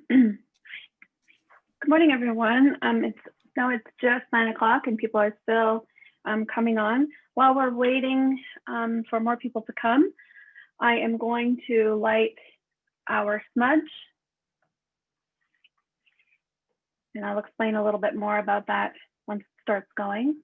Good morning, everyone. It's just 9 o'clock and people are still coming on. While we're waiting for more people to come, I am going to light our smudge. And I'll explain a little bit more about that once it starts going.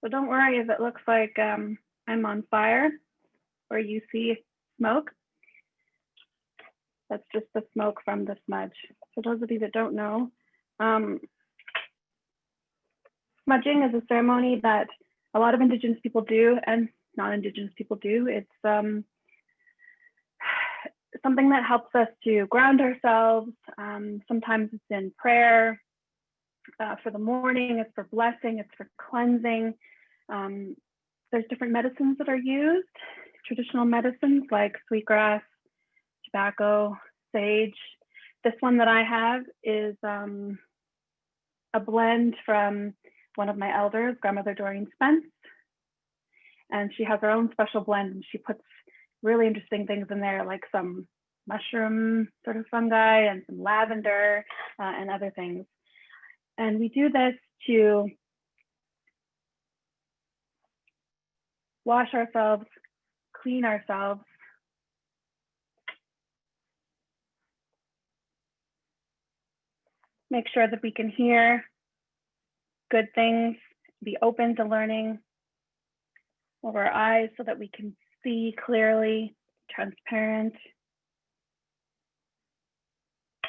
So don't worry if it looks like I'm on fire or you see smoke. That's just the smoke from the smudge. For those of you that don't know, smudging is a ceremony that a lot of Indigenous people do and non-Indigenous people do. It's something that helps us to ground ourselves. Sometimes it's in prayer. For the morning, it's for blessing, it's for cleansing. There's different medicines that are used, traditional medicines like sweetgrass, tobacco, sage. This one that I have is a blend from one of my elders, Grandmother Doreen Spence. And she has her own special blend and she puts really interesting things in there, like some mushroom sort of fungi and some lavender and other things. And we do this to wash ourselves, clean ourselves, make sure that we can hear good things, be open to learning, over our eyes so that we can see clearly, transparent,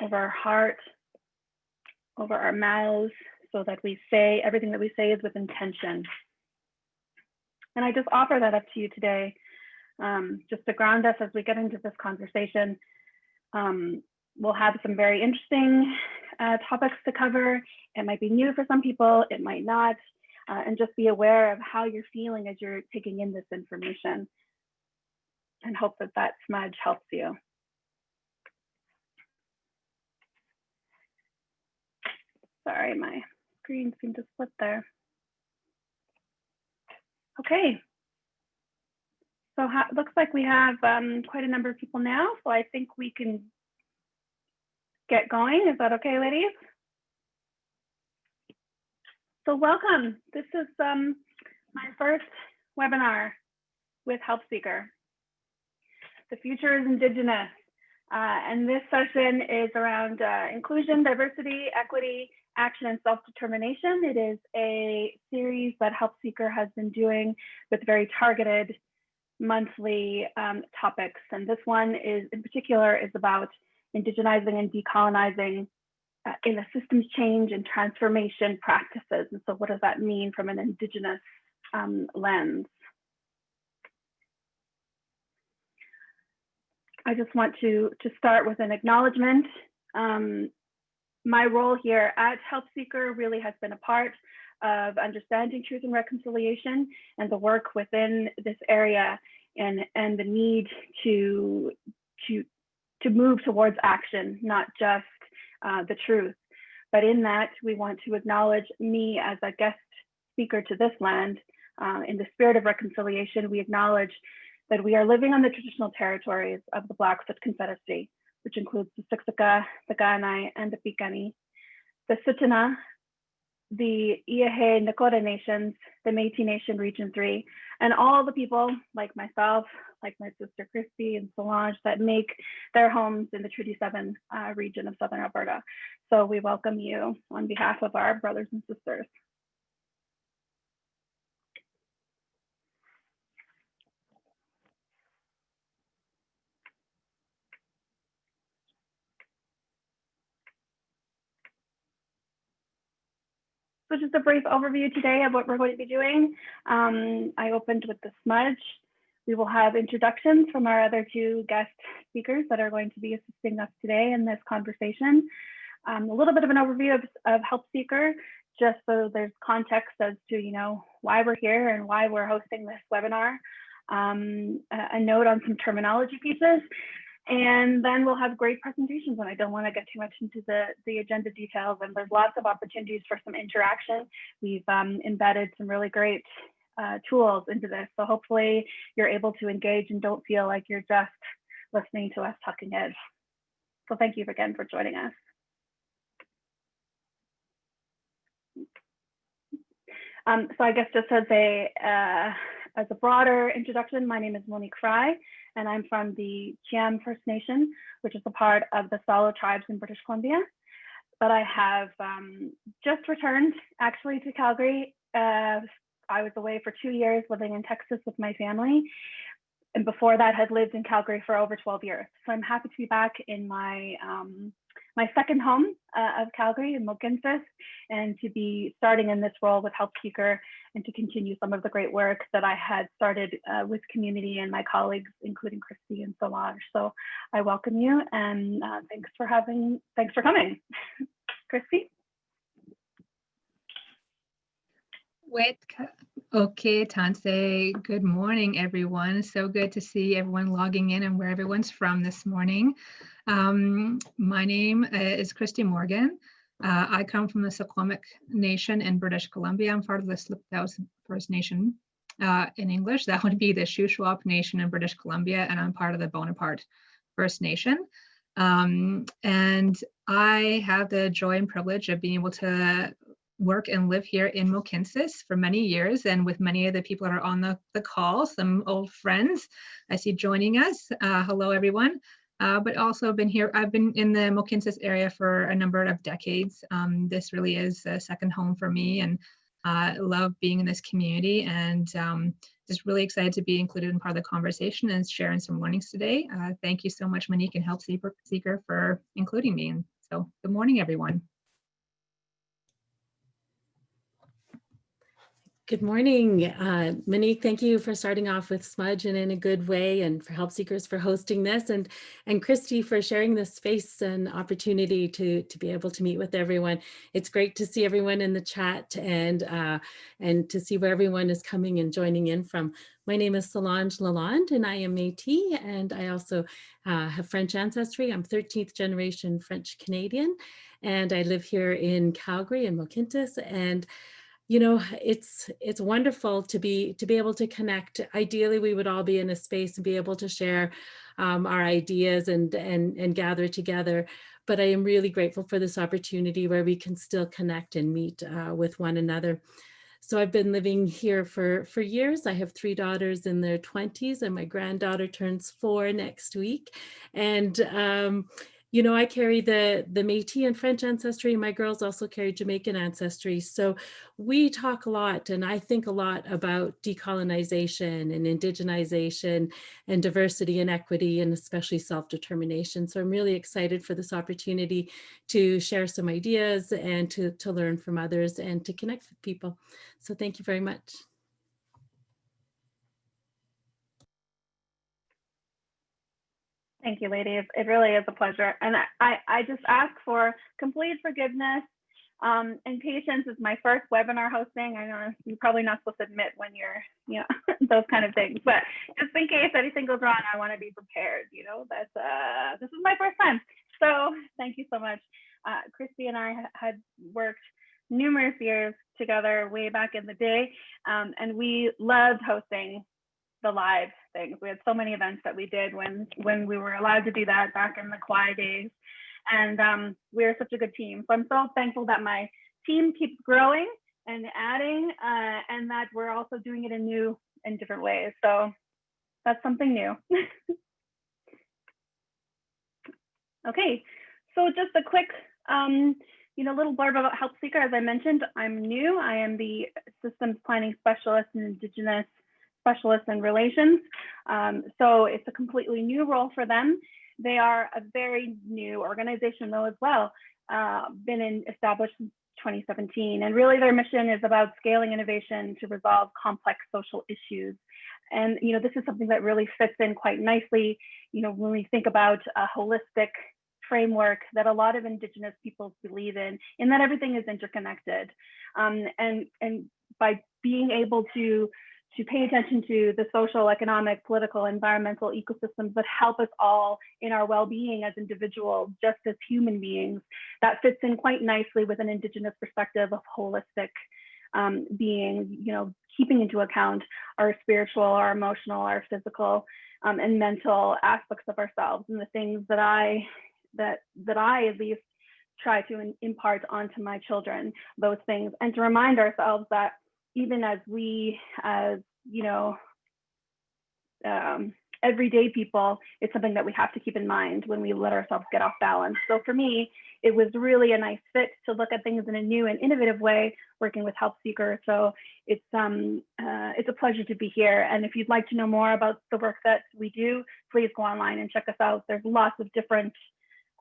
over our heart, over our mouths, so that we say, everything that we say is with intention. And I just offer that up to you today, just to ground us as we get into this conversation. We'll have some very interesting topics to cover. It might be new for some people, it might not, and just be aware of how you're feeling as you're taking in this information, and hope that that smudge helps you. Sorry, my screen seemed to split there. Okay. So it looks like we have quite a number of people now, so I think we can get going. Is that okay, ladies? So welcome. This is my first webinar with Help Seeker. The future is Indigenous. And this session is around inclusion, diversity, equity, action, and self-determination. It is a series that Help Seeker has been doing with very targeted monthly topics. And this one is, in particular, is about indigenizing and decolonizing in a systems change and transformation practices. And so what does that mean from an Indigenous lens? I just want to start with an acknowledgement. My role here at Help Seeker really has been a part of understanding truth and reconciliation and the work within this area, and the need to move towards action, not just the truth. But in that, we want to acknowledge me as a guest speaker to this land. In the spirit of reconciliation, we acknowledge that we are living on the traditional territories of the Blackfoot Confederacy, which includes the Siksika, the Kainai, and the Piikani, the Tsuut'ina, the Iahe Nakota Nations, the Métis Nation Region 3, and all the people like myself, like my sister Christy and Solange, that make their homes in the Treaty 7 region of Southern Alberta. So we welcome you on behalf of our brothers and sisters. So just a brief overview today of what we're going to be doing. I opened with the smudge. We will have introductions from our other two guest speakers that are going to be assisting us today in this conversation. A little bit of an overview of Help Seeker, just so there's context as to, you know, why we're here and why we're hosting this webinar. A note on some terminology pieces, and then we'll have great presentations. And I don't want to get too much into the agenda details, and there's lots of opportunities for some interaction. We've embedded some really great tools into this, so hopefully you're able to engage and don't feel like you're just listening to us talking heads. So thank you again for joining us. So I guess just as a broader introduction, my name is Monique Fry, and I'm from the Chiam First Nation, which is a part of the Salo tribes in British Columbia. But I have just returned actually to Calgary. I was away for 2 years living in Texas with my family. And before that had lived in Calgary for over 12 years. So I'm happy to be back in my my second home of Calgary in Mohkinstsis, and to be starting in this role with Help Seeker and to continue some of the great work that I had started with community and my colleagues, including Christy and Solange. So I welcome you, and thanks for coming. Christy? Okay, Tansei. Good morning, everyone. So good to see everyone logging in and where everyone's from this morning. My name is Christy Morgan. I come from the Secwepemc Nation in British Columbia. I'm part of the Sliptaus First Nation in English. That would be the Shuswap Nation in British Columbia, and I'm part of the Bonaparte First Nation. And I have the joy and privilege of being able to work and live here in Mohkinstsis for many years, and with many of the people that are on the call, some old friends I see joining us. Hello, everyone. But also I've been in the Mohkinstsis area for a number of decades. This really is a second home for me, and I love being in this community, and just really excited to be included in part of the conversation and sharing some learnings today. Thank you so much, Monique and Help Seeker, for including me. And so good morning, everyone. Good morning, Monique. Thank you for starting off with Smudge and in a good way, and for Help Seekers for hosting this, and Christy for sharing this space and opportunity to be able to meet with everyone. It's great to see everyone in the chat, and to see where everyone is coming and joining in from. My name is Solange Lalonde, and I am Métis, and I also have French ancestry. I'm 13th generation French Canadian, and I live here in Calgary in Mohkinstsis. And you know, it's wonderful to be able to connect. Ideally, we would all be in a space and be able to share our ideas and gather together. But I am really grateful for this opportunity where we can still connect and meet with one another. So I've been living here for years. I have 3 daughters in their 20s, and my granddaughter turns 4 next week. And you know, I carry the Métis and French ancestry. My girls also carry Jamaican ancestry. So we talk a lot, and I think a lot about decolonization and indigenization and diversity and equity, and especially self-determination. So I'm really excited for this opportunity to share some ideas and to learn from others and to connect with people. So thank you very much. Thank you, ladies. It really is a pleasure. And I just ask for complete forgiveness and patience. Is my first webinar hosting. I know you're probably not supposed to admit when you're, you know, those kind of things, but just in case anything goes wrong, I want to be prepared. You know, that's this is my first time. So thank you so much. Christy and I had worked numerous years together way back in the day, and we loved hosting the live things. We had so many events that we did when we were allowed to do that back in the Kwai days. And we're such a good team. So I'm so thankful that my team keeps growing and adding, and that we're also doing it in new and different ways. So that's something new. Okay, so just a quick little blurb about Help Seeker. As I mentioned, I'm new. I am the Systems Planning Specialist and Indigenous Specialist in Relations. So it's a completely new role for them. They are a very new organization though as well, been established since 2017. And really their mission is about scaling innovation to resolve complex social issues And, this is something that really fits in quite nicely, when we think about a holistic framework that a lot of Indigenous peoples believe in that everything is interconnected. And by being able to pay attention to the social, economic, political, environmental ecosystems that help us all in our well-being as individuals, just as human beings, that fits in quite nicely with an Indigenous perspective of holistic being, keeping into account our spiritual, our emotional, our physical, and mental aspects of ourselves, and the things that I at least try to impart onto my children, those things, and to remind ourselves that even as we, as everyday people, it's something that we have to keep in mind when we let ourselves get off balance. So for me, it was really a nice fit to look at things in a new and innovative way, working with Help Seeker. So it's a pleasure to be here. And if you'd like to know more about the work that we do, please go online and check us out. There's lots of different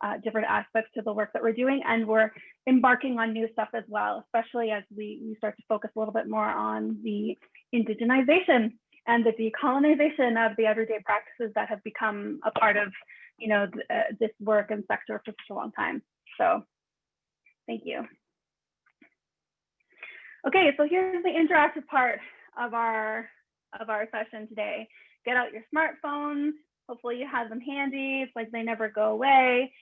aspects to the work that we're doing, and we're embarking on new stuff as well, especially as we start to focus a little bit more on the indigenization and the decolonization of the everyday practices that have become a part of this work and sector for such a long time. So thank you. Okay, so here's the interactive part of our session today. Get out your smartphones. Hopefully you have them handy. It's like they never go away.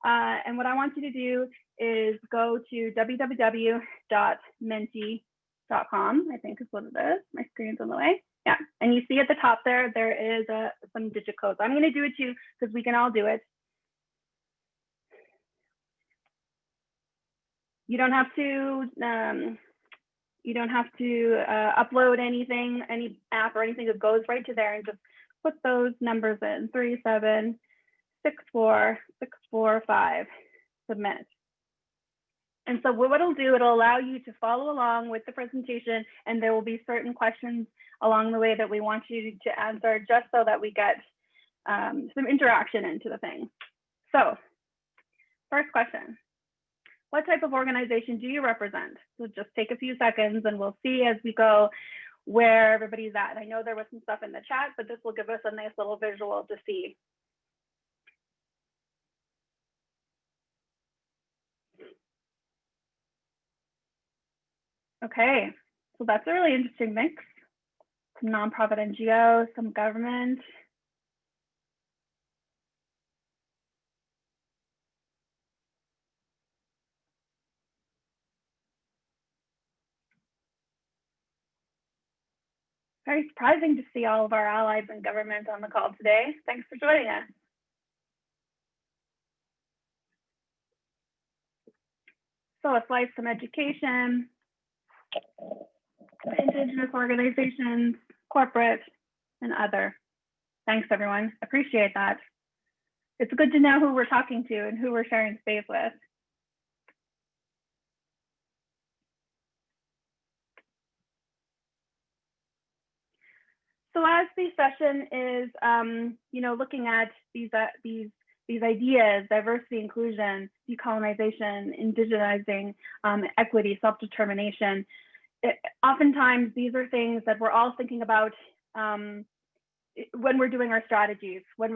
And what I want you to do is go to www.menti.com, I think is what it is. My screen's on the way. Yeah, and you see at the top there is some digit codes. I'm going to do it too because we can all do it. You don't have to upload anything, any app or anything. It goes right to there, and just put those numbers in: 3764645, submit. And so what it'll do, it'll allow you to follow along with the presentation, and there will be certain questions along the way that we want you to answer, just so that we get some interaction into the thing. So first question: what type of organization do you represent? So just take a few seconds and we'll see as we go where everybody's at. I know there was some stuff in the chat, but this will give us a nice little visual to see. Okay, so that's a really interesting mix. Some nonprofit NGOs, some government. Very surprising to see all of our allies in government on the call today. Thanks for joining us. So a slice from education, Indigenous organizations, corporate, and other. Thanks, everyone. Appreciate that. It's good to know who we're talking to and who we're sharing space with. So as the session is, looking at these ideas: diversity, inclusion, decolonization, indigenizing, equity, self-determination. Oftentimes, these are things that we're all thinking about when we're doing our strategies, when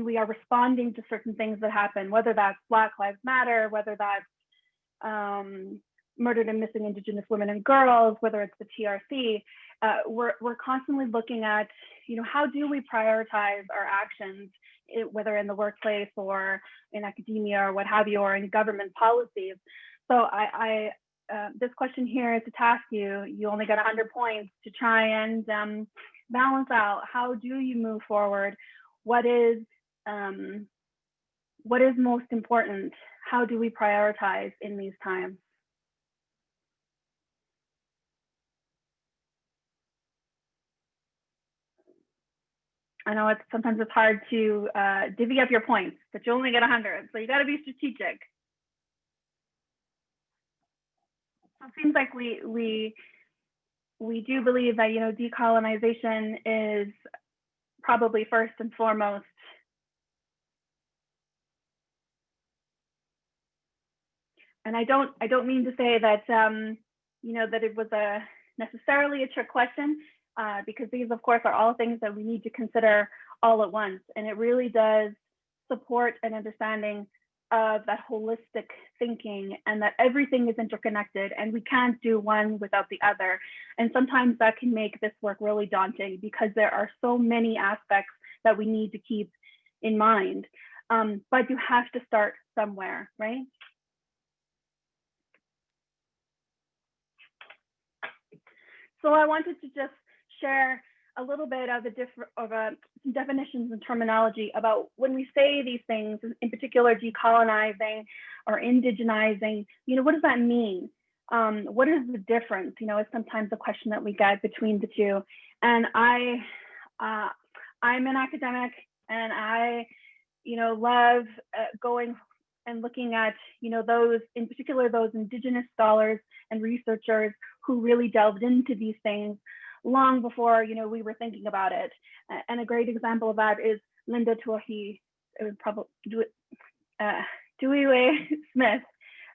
we are responding to certain things that happen, whether that's Black Lives Matter, whether that's murdered and missing Indigenous women and girls, whether it's the TRC. We're constantly looking at, how do we prioritize our actions, whether in the workplace or in academia or what have you, or in government policies. So this question here is to task you. You only got 100 points to try and balance out, how do you move forward? What is most important? How do we prioritize in these times? I know sometimes it's hard to divvy up your points, but you only get 100, so you got to be strategic. So it seems like we do believe that decolonization is probably first and foremost. And I don't mean to say that that it was necessarily a trick question. because these, of course, are all things that we need to consider all at once. And it really does support an understanding of that holistic thinking and that everything is interconnected and we can't do one without the other. And sometimes that can make this work really daunting because there are so many aspects that we need to keep in mind. But you have to start somewhere, right? So I wanted to just share a little bit of some definitions and terminology about when we say these things, in particular decolonizing or indigenizing, what does that mean? What is the difference? It's sometimes a question that we get between the two. And I'm an academic, and I, love going and looking at, those, in particular, those Indigenous scholars and researchers who really delved into these things long before, we were thinking about it. And a great example of that is Linda Tuahi, it was probably Dewey Smith.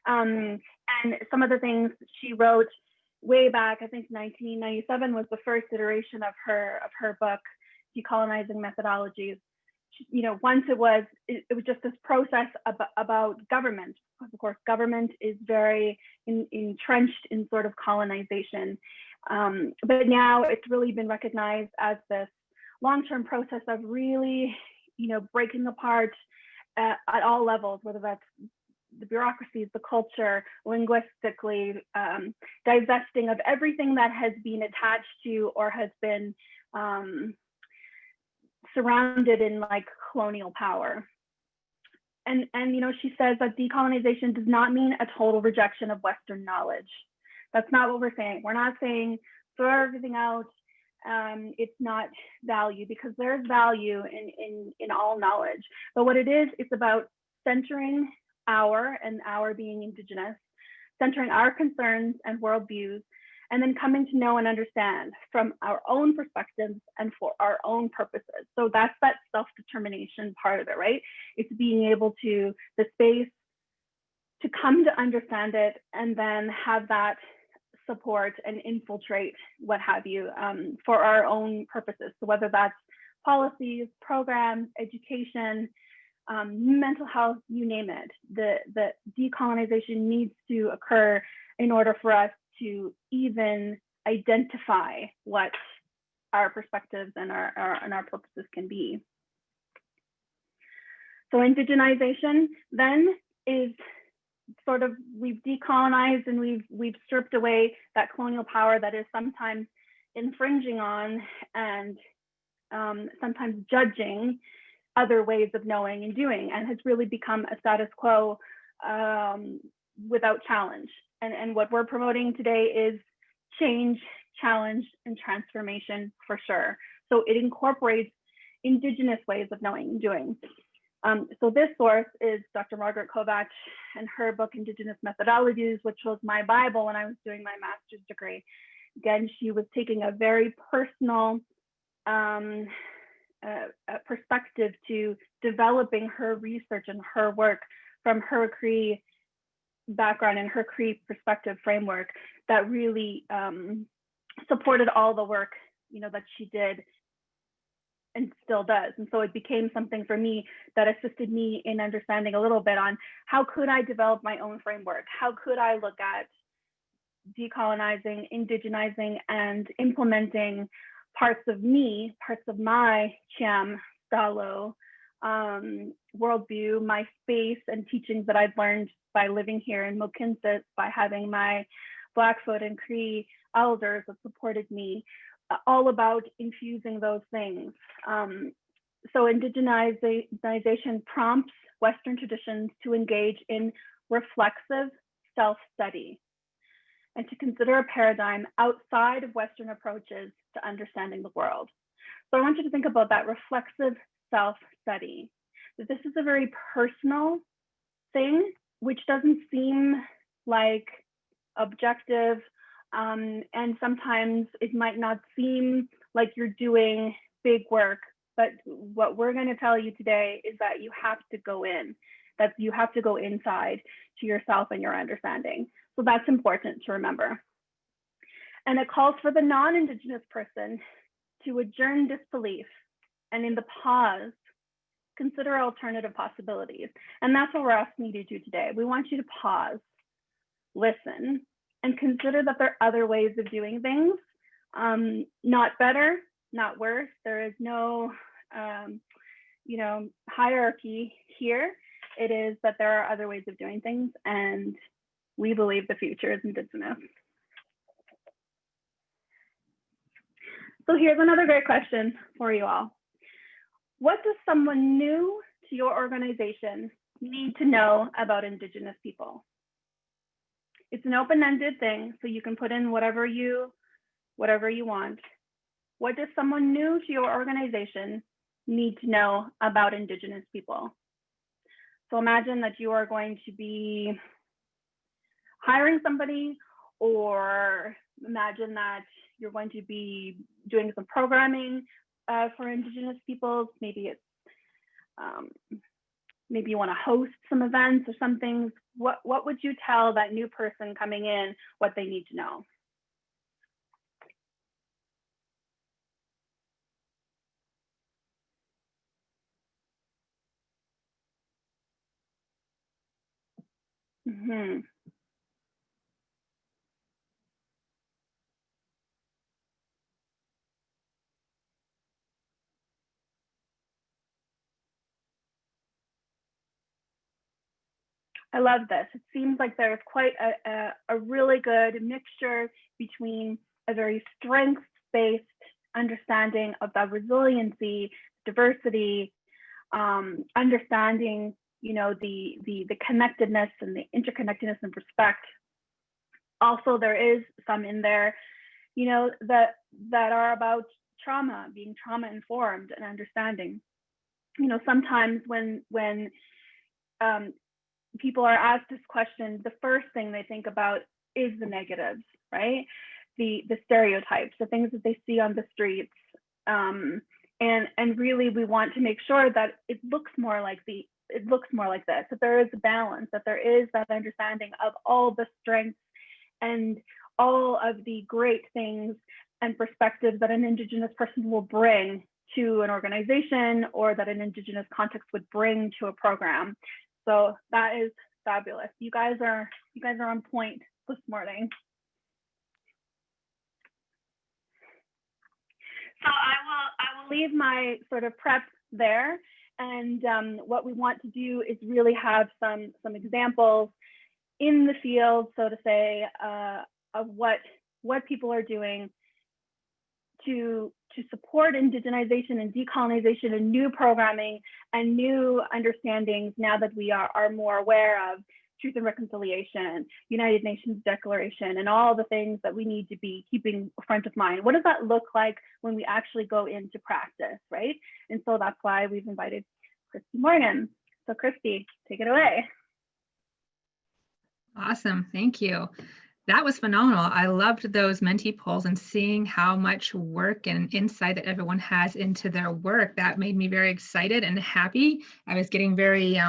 And some of the things she wrote way back, I think 1997 was the first iteration of her book, Decolonizing Methodologies. Once it was just this process about government. Of course, government is very entrenched in sort of colonization. But now it's really been recognized as this long-term process of really, breaking apart at all levels, whether that's the bureaucracies, the culture, linguistically, divesting of everything that has been attached to or has been surrounded in like colonial power. And she says that decolonization does not mean a total rejection of Western knowledge. That's not what we're saying. We're not saying throw everything out. It's not value, because there's value in all knowledge. But what it is, it's about centering our being Indigenous, centering our concerns and worldviews, and then coming to know and understand from our own perspectives and for our own purposes. So that's that self-determination part of it, right? It's being able to, the space to come to understand it and then have that support and infiltrate, what have you, for our own purposes. So whether that's policies, programs, education, mental health, you name it, the decolonization needs to occur in order for us to even identify what our perspectives and our purposes can be. So indigenization then is sort of, we've decolonized and we've stripped away that colonial power that is sometimes infringing on and sometimes judging other ways of knowing and doing, and has really become a status quo without challenge. And what we're promoting today is change, challenge, and transformation for sure. So it incorporates Indigenous ways of knowing and doing. So this source is Dr. Margaret Kovach and her book, Indigenous Methodologies, which was my Bible when I was doing my master's degree. Again, she was taking a very personal perspective to developing her research and her work from her Cree background and her Cree perspective framework that really supported all the work that she did and still does. And so it became something for me that assisted me in understanding a little bit on how could I develop my own framework? How could I look at decolonizing, indigenizing, and implementing parts of me, parts of my Cham, Stalo, worldview, my space and teachings that I've learned by living here in Mohkinstsis, by having my Blackfoot and Cree elders that supported me, all about infusing those things. So indigenization prompts Western traditions to engage in reflexive self-study and to consider a paradigm outside of Western approaches to understanding the world. So I want you to think about that reflexive self-study. That this is a very personal thing, which doesn't seem like objective, and sometimes it might not seem like you're doing big work, but what we're going to tell you today is that you have to go in, that you have to go inside to yourself and your understanding. So that's important to remember. And it calls for the non-Indigenous person to adjourn disbelief and in the pause, consider alternative possibilities. And that's what we're asking you to do today. We want you to pause, listen, and consider that there are other ways of doing things. Not better, not worse. There is no hierarchy here. It is that there are other ways of doing things, and we believe the future is Indigenous. So here's another great question for you all. What does someone new to your organization need to know about Indigenous people? It's an open-ended thing, so you can put in whatever you want. What does someone new to your organization need to know about Indigenous people? So imagine that you are going to be hiring somebody, or imagine that you're going to be doing some programming for Indigenous peoples. Maybe it's maybe you want to host some events or some things. What would you tell that new person coming in what they need to know? Mm-hmm. I love this. It seems like there's quite a really good mixture between a very strengths-based understanding of the resiliency, diversity, understanding, the connectedness and the interconnectedness and respect. Also, there is some in there, that are about trauma, being trauma informed and understanding. Sometimes when people are asked this question, the first thing they think about is the negatives, right? The stereotypes, the things that they see on the streets. And really we want to make sure that it looks more like this, that there is a balance, that there is that understanding of all the strengths and all of the great things and perspectives that an Indigenous person will bring to an organization, or that an Indigenous context would bring to a program. So that is fabulous. You guys are on point this morning. So I will leave my sort of prep there, and what we want to do is really have some examples in the field, so to say, of what people are doing to support indigenization and decolonization and new programming and new understandings now that we are more aware of truth and reconciliation, United Nations Declaration, and all the things that we need to be keeping front of mind. What does that look like when we actually go into practice, right? And so that's why we've invited Christy Morgan. So Christy, take it away. Awesome, thank you. That was phenomenal. I loved those Menti polls and seeing how much work and insight that everyone has into their work. That made me very excited and happy. I was getting very,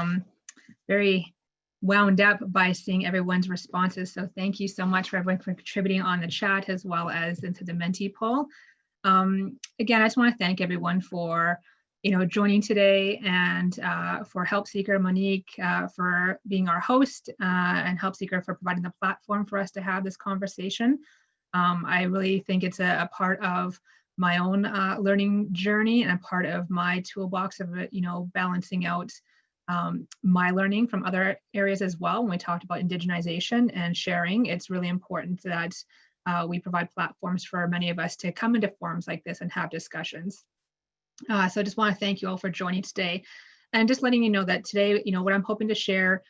very wound up by seeing everyone's responses. So thank you so much for everyone for contributing on the chat as well as into the Menti poll. Again, I just want to thank everyone for joining today, and for Help Seeker, Monique, for being our host, and Help Seeker for providing the platform for us to have this conversation. I really think it's a part of my own learning journey and a part of my toolbox of balancing out my learning from other areas as well. When we talked about indigenization and sharing, it's really important that we provide platforms for many of us to come into forums like this and have discussions. So I just want to thank you all for joining today, and just letting you know that today, what I'm hoping to share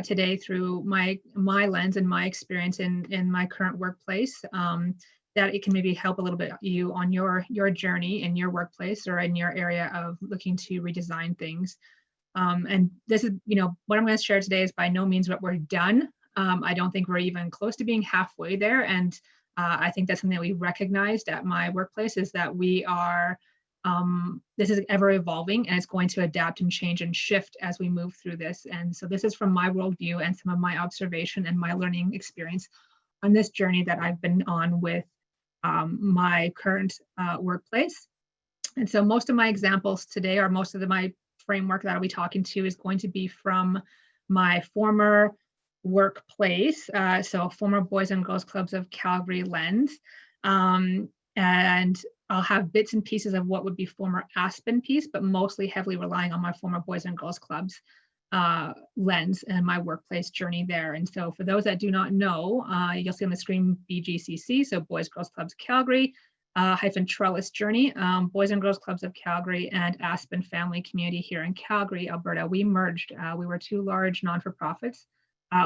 today through my lens and my experience in my current workplace, that it can maybe help a little bit you on your journey in your workplace or in your area of looking to redesign things. And this is, what I'm going to share today is by no means what we're done. I don't think we're even close to being halfway there. And I think that's something that we recognized at my workplace, is that we are, this is ever evolving, and it's going to adapt and change and shift as we move through this. And so this is from my worldview and some of my observation and my learning experience on this journey that I've been on with my current workplace. And so most of my examples today, or most of my framework that I'll be talking to, is going to be from my former workplace, so former Boys and Girls Clubs of Calgary lens. And I'll have bits and pieces of what would be former Aspen piece, but mostly heavily relying on my former Boys and Girls Clubs lens and my workplace journey there. And so for those that do not know, you'll see on the screen BGCC, so Boys Girls Clubs Calgary, _Trellis Journey, Boys and Girls Clubs of Calgary, and Aspen Family Community here in Calgary, Alberta. We merged. We were two large non-for-profits.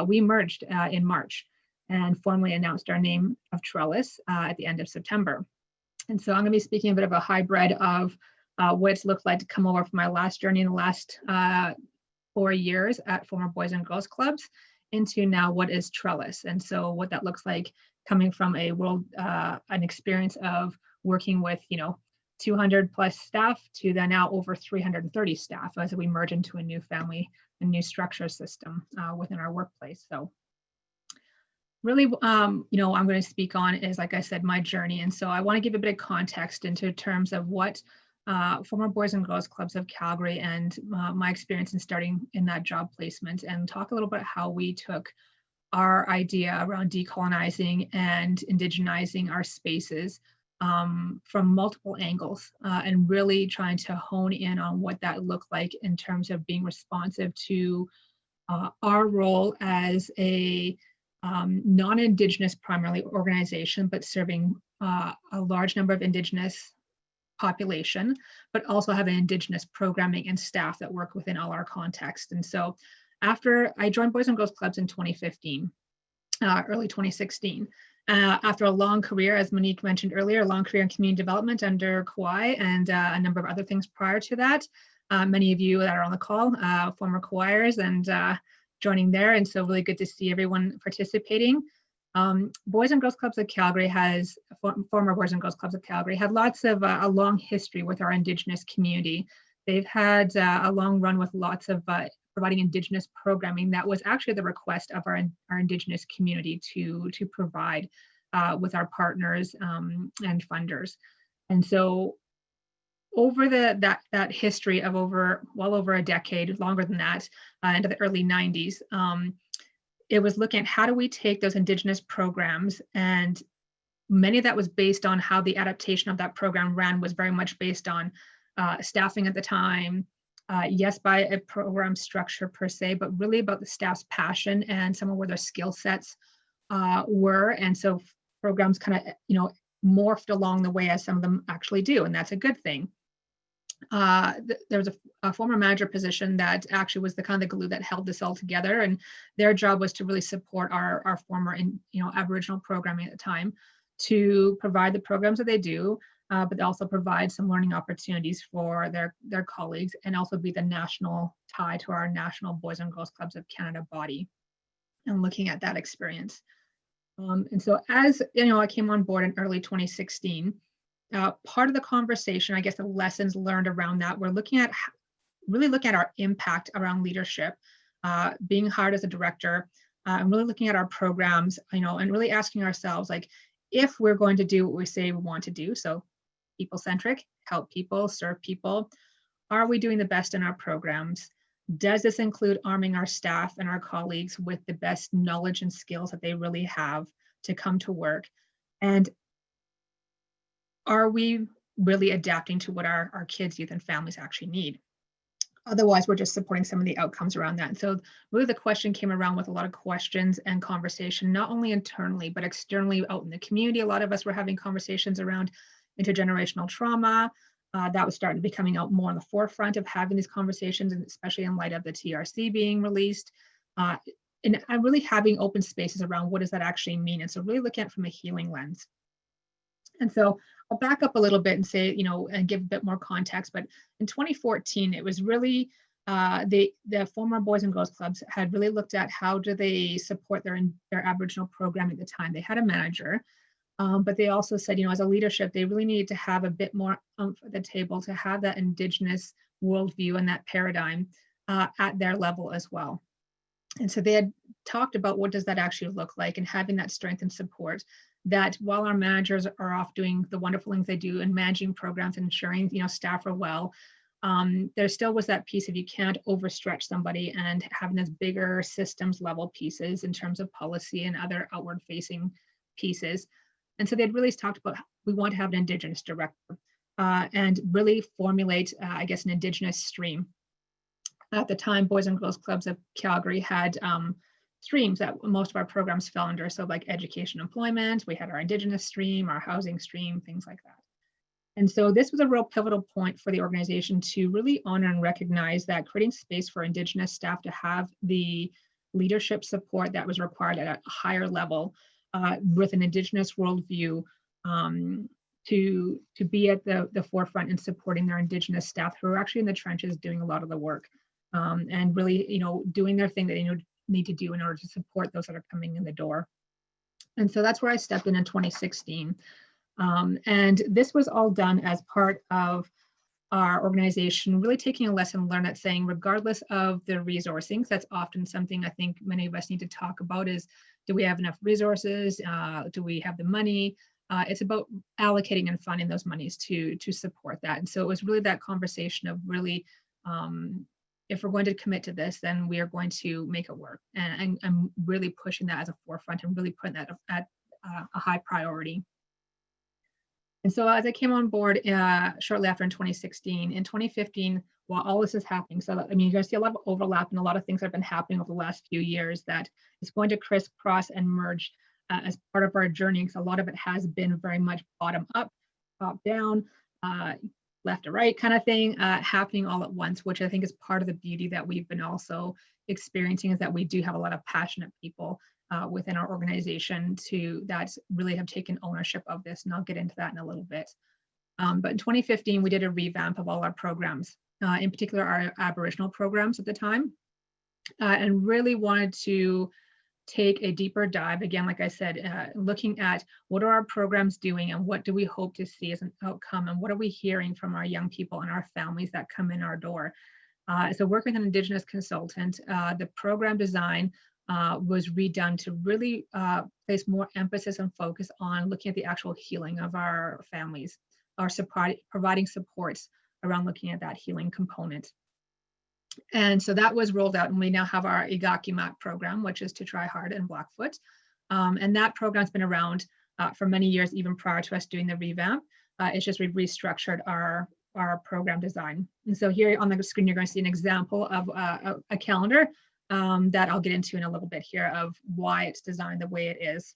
We merged in March and formally announced our name of Trellis at the end of September. And so I'm going to be speaking a bit of a hybrid of what it's looked like to come over from my last journey in the last 4 years at former Boys and Girls Clubs into now what is Trellis. And so what that looks like coming from a an experience of working with, 200 plus staff to then now over 330 staff as we merge into a new family, a new structure system within our workplace. So really, I'm going to speak on is, like I said, my journey. And so I want to give a bit of context into terms of what former Boys and Girls Clubs of Calgary and my experience in starting in that job placement, and talk a little bit how we took our idea around decolonizing and indigenizing our spaces from multiple angles and really trying to hone in on what that looked like in terms of being responsive to our role as a non-Indigenous primarily organization, but serving a large number of Indigenous population, but also having Indigenous programming and staff that work within all our context. And so after I joined Boys and Girls Clubs in 2015, early 2016, after a long career, as Monique mentioned earlier, a long career in community development under Kauai and a number of other things prior to that. Many of you that are on the call, former Kauaiers and joining there. And so really good to see everyone participating. Boys and Girls Clubs of Calgary former Boys and Girls Clubs of Calgary had lots of a long history with our Indigenous community. They've had a long run with lots of providing Indigenous programming that was actually the request of our Indigenous community to provide with our partners and funders. And so over that history of well over a decade, longer than that, into the early 90s, it was looking at how do we take those Indigenous programs, and many of that was based on how the adaptation of that program ran was very much based on staffing at the time, yes, by a program structure per se, but really about the staff's passion and some of where their skill sets were. And so programs kind of, morphed along the way as some of them actually do, and that's a good thing. There was a former manager position that actually was the kind of the glue that held this all together, and their job was to really support our former Aboriginal programming at the time to provide the programs that they do, but also provide some learning opportunities for their colleagues, and also be the national tie to our national Boys and Girls Clubs of Canada body, and looking at that experience. And so as I came on board in early 2016, part of the conversation, I guess the lessons learned around that, we're really looking at our impact around leadership, being hired as a director, and really looking at our programs, and really asking ourselves, like, if we're going to do what we say we want to do, so people-centric, help people, serve people, are we doing the best in our programs? Does this include arming our staff and our colleagues with the best knowledge and skills that they really have to come to work? And are we really adapting to what our kids, youth, and families actually need? Otherwise, we're just supporting some of the outcomes around that. And so really the question came around with a lot of questions and conversation, not only internally, but externally out in the community. A lot of us were having conversations around intergenerational trauma. That was starting to be coming out more on the forefront of having these conversations, and especially in light of the TRC being released. And really having open spaces around what does that actually mean? And so really looking at it from a healing lens. And so I'll back up a little bit and say, and give a bit more context, but in 2014, it was really the former Boys and Girls Clubs had really looked at how do they support their Aboriginal programming at the time. They had a manager, but they also said, as a leadership, they really needed to have a bit more oomph at the table to have that Indigenous worldview and that paradigm at their level as well. And so they had talked about what does that actually look like, and having that strength and support, that while our managers are off doing the wonderful things they do and managing programs and ensuring, you know, staff are well, there still was that piece of you can't overstretch somebody, and having those bigger systems level pieces in terms of policy and other outward facing pieces. And so they'd really talked about, we want to have an Indigenous director and really formulate, I guess, an Indigenous stream. At the time, Boys and Girls Clubs of Calgary had streams that most of our programs fell under. So like education, employment, we had our Indigenous stream, our housing stream, things like that. And so this was a real pivotal point for the organization to really honor and recognize that creating space for Indigenous staff to have the leadership support that was required at a higher level with an Indigenous worldview, to be at the forefront in supporting their Indigenous staff who are actually in the trenches doing a lot of the work, and really, you know, doing their thing that they need to do in order to support those that are coming in the door. And so that's where I stepped in 2016. And this was all done as part of our organization, really taking a lesson learned at saying, regardless of the resourcing, that's often something I think many of us need to talk about is, do we have enough resources? Do we have the money? It's about allocating and funding those monies to support that. And so it was really that conversation of really, if we're going to commit to this, then we are going to make it work. And I'm really pushing that as a forefront and really putting that at a high priority. And so as I came on board shortly after in 2016, in 2015, while all this is happening, so I mean, you're going to see a lot of overlap and a lot of things that have been happening over the last few years that is going to crisscross and merge as part of our journey, because a lot of it has been very much bottom up, top down, left to right kind of thing, happening all at once, which I think is part of the beauty that we've been also experiencing, is that we do have a lot of passionate people within our organization that really have taken ownership of this, and I'll get into that in a little bit. But in 2015, we did a revamp of all our programs, in particular our Aboriginal programs at the time, and really wanted to take a deeper dive, again, like I said, looking at what are our programs doing and what do we hope to see as an outcome, and what are we hearing from our young people and our families that come in our door. So working with an Indigenous consultant, the program design was redone to really place more emphasis and focus on looking at the actual healing of our families, providing supports around looking at that healing component. And so that was rolled out, and we now have our Igakimat program, which is to try hard and Blackfoot. And that program's been around for many years, even prior to us doing the revamp. It's just we've restructured our program design. And so here on the screen, you're going to see an example of a calendar that I'll get into in a little bit here of why it's designed the way it is.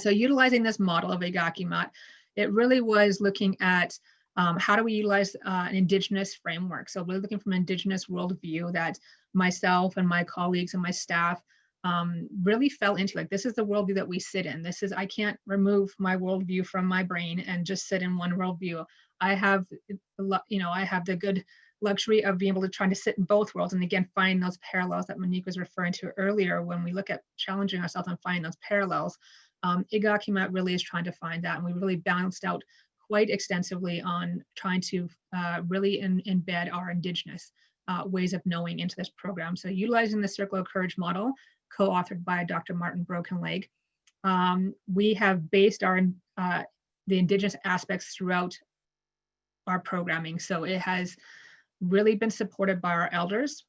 So utilizing this model of Igakimat, it really was looking at how do we utilize an Indigenous framework? So really looking from an Indigenous worldview that myself and my colleagues and my staff really fell into. Like, this is the worldview that we sit in. This is, I can't remove my worldview from my brain and just sit in one worldview. I have, I have the good luxury of being able to try to sit in both worlds, and again, find those parallels that Monique was referring to earlier. When we look at challenging ourselves and finding those parallels, Igakimat really is trying to find that, and we really balanced out quite extensively on trying to really embed our Indigenous ways of knowing into this program. So utilizing the Circle of Courage model, co-authored by Dr. Martin Brokenleg, we have based the Indigenous aspects throughout our programming. So it has really been supported by our elders.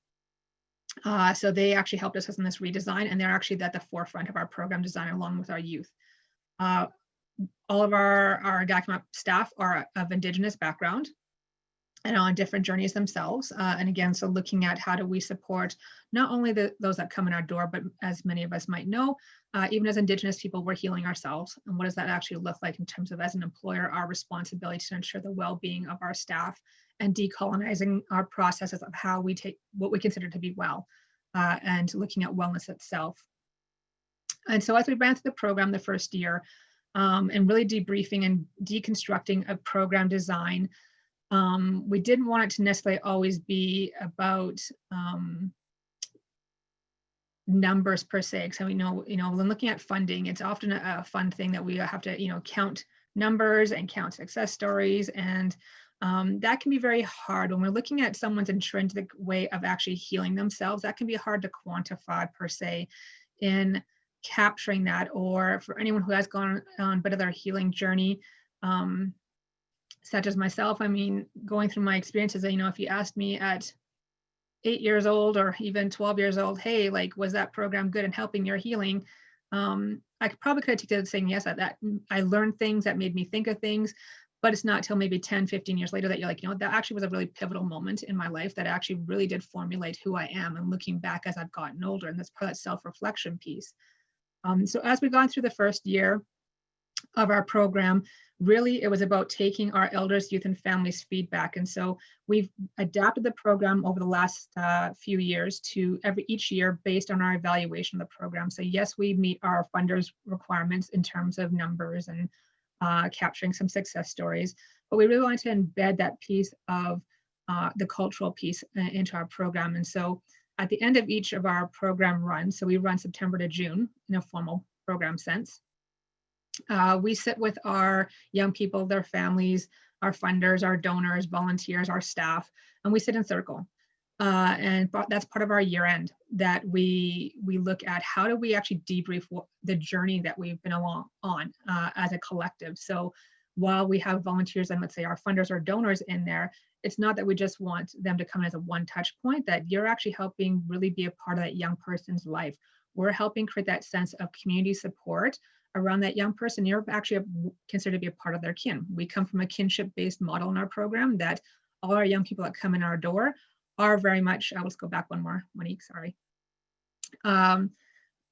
So they actually helped us in this redesign, and they're actually at the forefront of our program design along with our youth. All of our Igakimat staff are of Indigenous background and on different journeys themselves. And again, so looking at how do we support not only those that come in our door, but as many of us might know, even as Indigenous people, we're healing ourselves. And what does that actually look like in terms of, as an employer, our responsibility to ensure the well-being of our staff and decolonizing our processes of how we take what we consider to be well, and looking at wellness itself. And so as we ran through the program the first year, and really debriefing and deconstructing a program design, we didn't want it to necessarily always be about numbers per se. So we know, when looking at funding, it's often a fun thing that we have to, count numbers and count success stories. And that can be very hard. When we're looking at someone's intrinsic way of actually healing themselves, that can be hard to quantify per se in capturing that. Or for anyone who has gone on a bit of their healing journey, such as myself, I mean, going through my experiences, you know, if you asked me at 8 years old or even 12 years old, hey, like, was that program good in helping your healing? I probably could have taken it saying yes at that. I learned things that made me think of things, but it's not till maybe 10, 15 years later that you're like, you know, that actually was a really pivotal moment in my life that actually really did formulate who I am. And looking back as I've gotten older, and that's part of that self-reflection piece. So as we've gone through the first year of our program, really it was about taking our elders, youth, and families feedback. And so we've adapted the program over the last few years to each year based on our evaluation of the program. So yes, we meet our funders' requirements in terms of numbers and capturing some success stories, but we really wanted to embed that piece of the cultural piece into our program. And so at the end of each of our program runs, so we run September to June in a formal program sense, we sit with our young people, their families, our funders, our donors, volunteers, our staff, and we sit in circle. And that's part of our year end, that we look at how do we actually debrief the journey that we've been on as a collective. So while we have volunteers and let's say our funders or donors in there, it's not that we just want them to come as a one touch point, that you're actually helping really be a part of that young person's life. We're helping create that sense of community support around that young person. You're actually considered to be a part of their kin. We come from a kinship-based model in our program that all our young people that come in our door are very much, let's go back one more, Monique, sorry.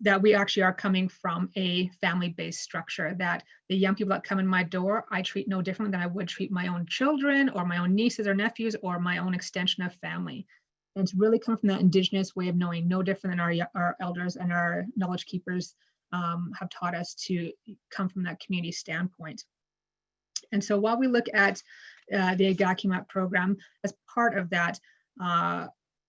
That we actually are coming from a family-based structure, that the young people that come in my door, I treat no different than I would treat my own children or my own nieces or nephews or my own extension of family. And it's really come from that Indigenous way of knowing, no different than our elders and our knowledge keepers have taught us to come from that community standpoint. And so while we look at the Agakimat program, as part of that,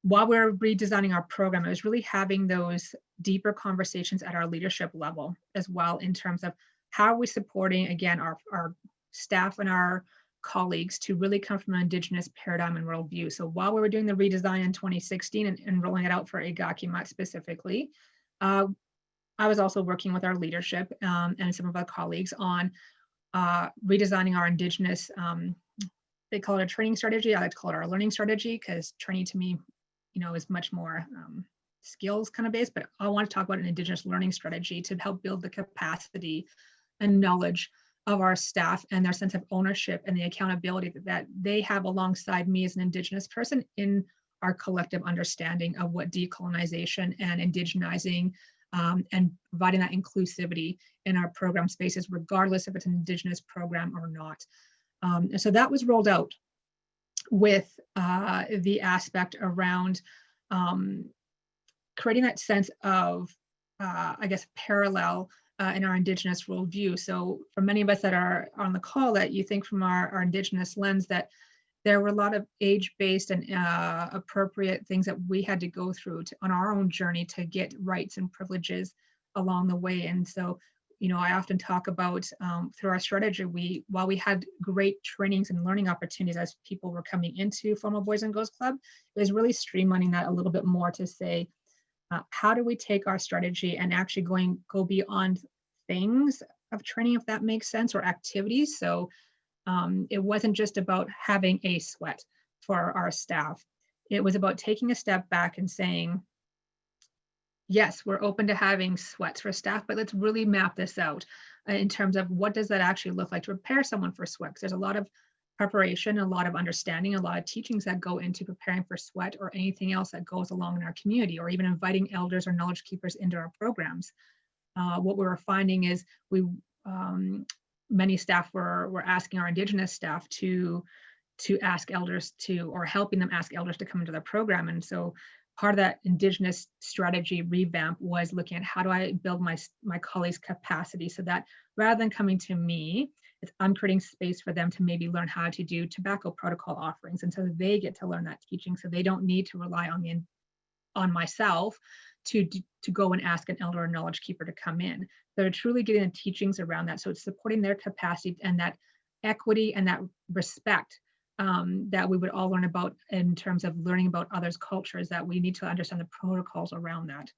while we're redesigning our program, it was really having those deeper conversations at our leadership level as well, in terms of how are we supporting, again, our staff and our colleagues to really come from an Indigenous paradigm and worldview. So while we were doing the redesign in 2016 and rolling it out for Agakimat specifically, I was also working with our leadership and some of our colleagues on redesigning our Indigenous, they call it a training strategy. I like to call it our learning strategy, because training to me, you know, is much more skills kind of based, but I want to talk about an Indigenous learning strategy to help build the capacity and knowledge of our staff and their sense of ownership and the accountability that they have alongside me as an Indigenous person in our collective understanding of what decolonization and Indigenizing and providing that inclusivity in our program spaces, regardless if it's an Indigenous program or not. And so that was rolled out with the aspect around creating that sense of, I guess, parallel in our Indigenous worldview. So for many of us that are on the call, that you think from our Indigenous lens, that there were a lot of age-based and appropriate things that we had to go through on our own journey to get rights and privileges along the way. And so, you know, I often talk about through our strategy, while we had great trainings and learning opportunities as people were coming into formal Boys and Girls Club, it was really streamlining that a little bit more to say, how do we take our strategy and actually go beyond things of training, if that makes sense, or activities. So it wasn't just about having a sweat for our staff. It was about taking a step back and saying, yes, we're open to having sweats for staff, but let's really map this out in terms of what does that actually look like to prepare someone for sweat. There's a lot of preparation, a lot of understanding, a lot of teachings that go into preparing for sweat or anything else that goes along in our community, or even inviting elders or knowledge keepers into our programs. What we were finding is many staff were asking our Indigenous staff to ask elders or helping them ask elders to come into their program. And so part of that Indigenous strategy revamp was looking at how do I build my colleagues' capacity, so that rather than coming to me, I'm creating space for them to maybe learn how to do tobacco protocol offerings. And so they get to learn that teaching, so they don't need to rely on myself to go and ask an elder or knowledge keeper to come in. They're truly getting the teachings around that. So it's supporting their capacity and that equity and that respect that we would all learn about in terms of learning about others' cultures, that we need to understand the protocols around that.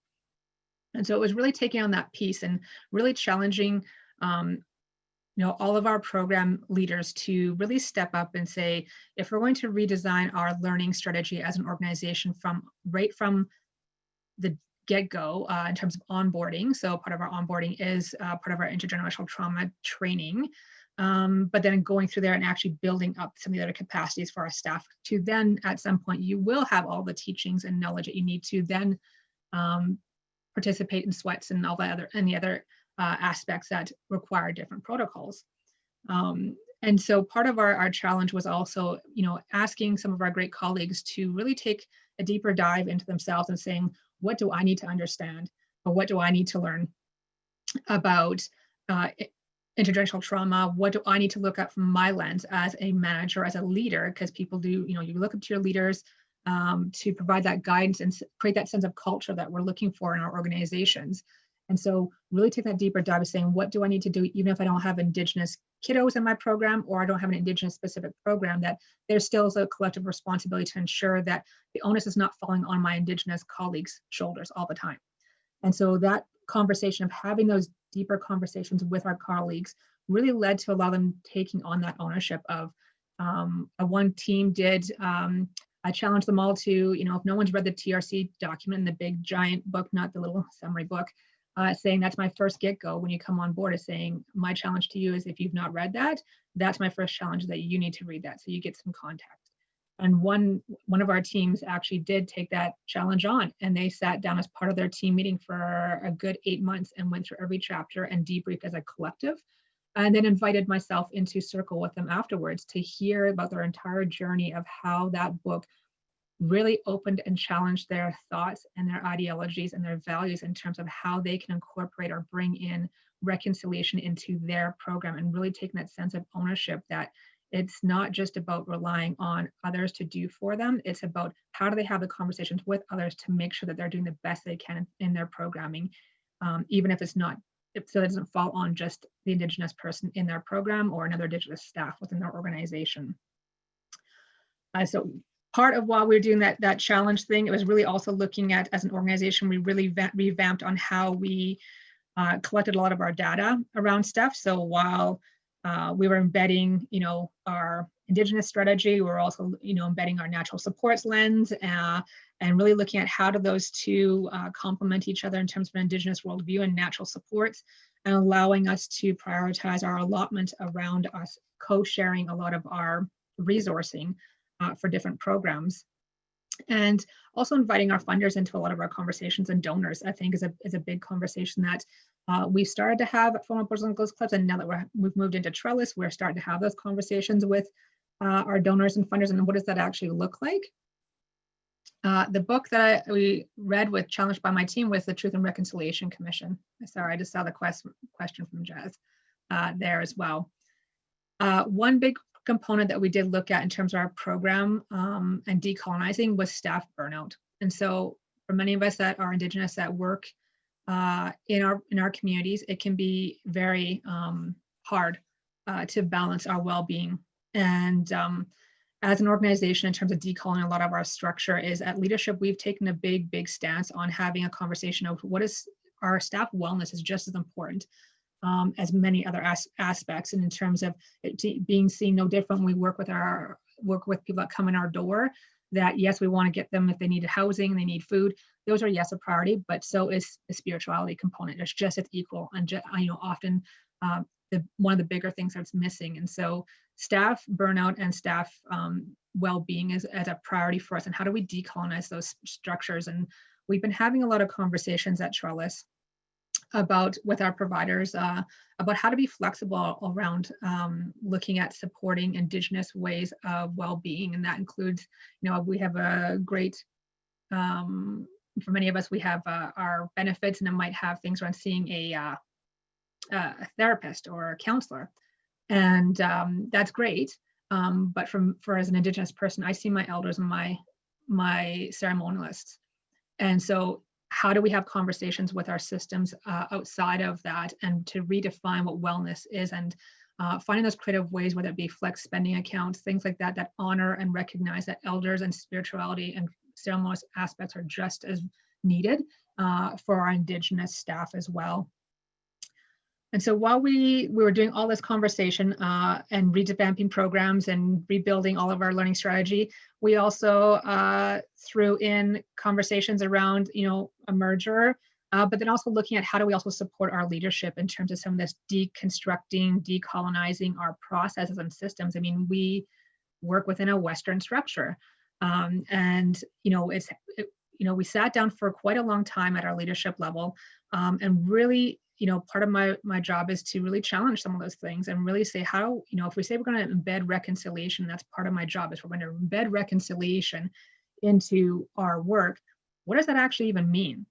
And so it was really taking on that piece and really challenging all of our program leaders to really step up and say, if we're going to redesign our learning strategy as an organization right from the get-go in terms of onboarding. So part of our onboarding is part of our intergenerational trauma training, but then going through there and actually building up some of the other capacities for our staff to then at some point you will have all the teachings and knowledge that you need to then participate in sweats and all the other aspects that require different protocols. And so part of our challenge was also, asking some of our great colleagues to really take a deeper dive into themselves and saying, what do I need to understand? Or what do I need to learn about intergenerational trauma? What do I need to look at from my lens as a manager, as a leader? Because people do, you look up to your leaders to provide that guidance and create that sense of culture that we're looking for in our organizations. And so really take that deeper dive of saying, what do I need to do, even if I don't have Indigenous kiddos in my program, or I don't have an Indigenous specific program, that there still is a collective responsibility to ensure that the onus is not falling on my Indigenous colleagues' shoulders all the time. And so that conversation of having those deeper conversations with our colleagues really led to a lot of them taking on that ownership of, one team did, I challenged them all to, if no one's read the TRC document in the big giant book, not the little summary book, saying that's my first get-go when you come on board, is saying my challenge to you is, if you've not read that, that's my first challenge, that you need to read that so you get some context. And one of our teams actually did take that challenge on, and they sat down as part of their team meeting for a good 8 months and went through every chapter and debriefed as a collective, and then invited myself into circle with them afterwards to hear about their entire journey of how that book really opened and challenged their thoughts and their ideologies and their values in terms of how they can incorporate or bring in reconciliation into their program, and really taking that sense of ownership, that it's not just about relying on others to do for them. It's about how do they have the conversations with others to make sure that they're doing the best they can in their programming, even if it's not, so it doesn't fall on just the Indigenous person in their program or another Indigenous staff within their organization. So part of while we were doing that challenge thing, it was really also looking at, as an organization, we really revamped on how we collected a lot of our data around stuff. So while we were embedding, our Indigenous strategy, we were also, embedding our natural supports lens and really looking at how do those two complement each other in terms of an Indigenous worldview and natural supports, and allowing us to prioritize our allotment around us co-sharing a lot of our resourcing for different programs. And also inviting our funders into a lot of our conversations, and donors, I think, is a big conversation that we started to have at former Boards and Girls Clubs, and now that we've moved into Trellis, we're starting to have those conversations with our donors and funders, and what does that actually look like? The book that we read with, challenged by my team, was the Truth and Reconciliation Commission. Sorry, I just saw the question from Jazz there as well. One big component that we did look at in terms of our program and decolonizing was staff burnout. And so for many of us that are Indigenous that work in our communities, it can be very hard to balance our well-being. And as an organization, in terms of decolonizing, a lot of our structure is at leadership, we've taken a big stance on having a conversation of what is our staff wellness is just as important as many other aspects, and in terms of it being seen no different when we work with people that come in our door, that yes, we want to get them, if they need housing, they need food, those are yes a priority, but so is the spirituality component. It's just as equal, and often one of the bigger things that's missing. And so staff burnout and staff well-being is as a priority for us, and how do we decolonize those structures? And we've been having a lot of conversations at Trellis with our providers about how to be flexible around looking at supporting Indigenous ways of well-being. And that includes, we have a great, for many of us, we have our benefits, and it might have things around seeing a therapist or a counselor. And that's great. But for as an Indigenous person, I see my elders and my ceremonialists. And so how do we have conversations with our systems outside of that, and to redefine what wellness is, and finding those creative ways, whether it be flex spending accounts, things like that, that honor and recognize that elders and spirituality and ceremonious aspects are just as needed for our Indigenous staff as well. And so while we were doing all this conversation and revamping programs and rebuilding all of our learning strategy, we also threw in conversations around, a merger, but then also looking at how do we also support our leadership in terms of some of this deconstructing, decolonizing our processes and systems. I mean, we work within a Western structure, and we sat down for quite a long time at our leadership level, and really, part of my job is to really challenge some of those things and really say how, if we say we're going to embed reconciliation, that's part of my job, is we're going to embed reconciliation into our work. What does that actually even mean?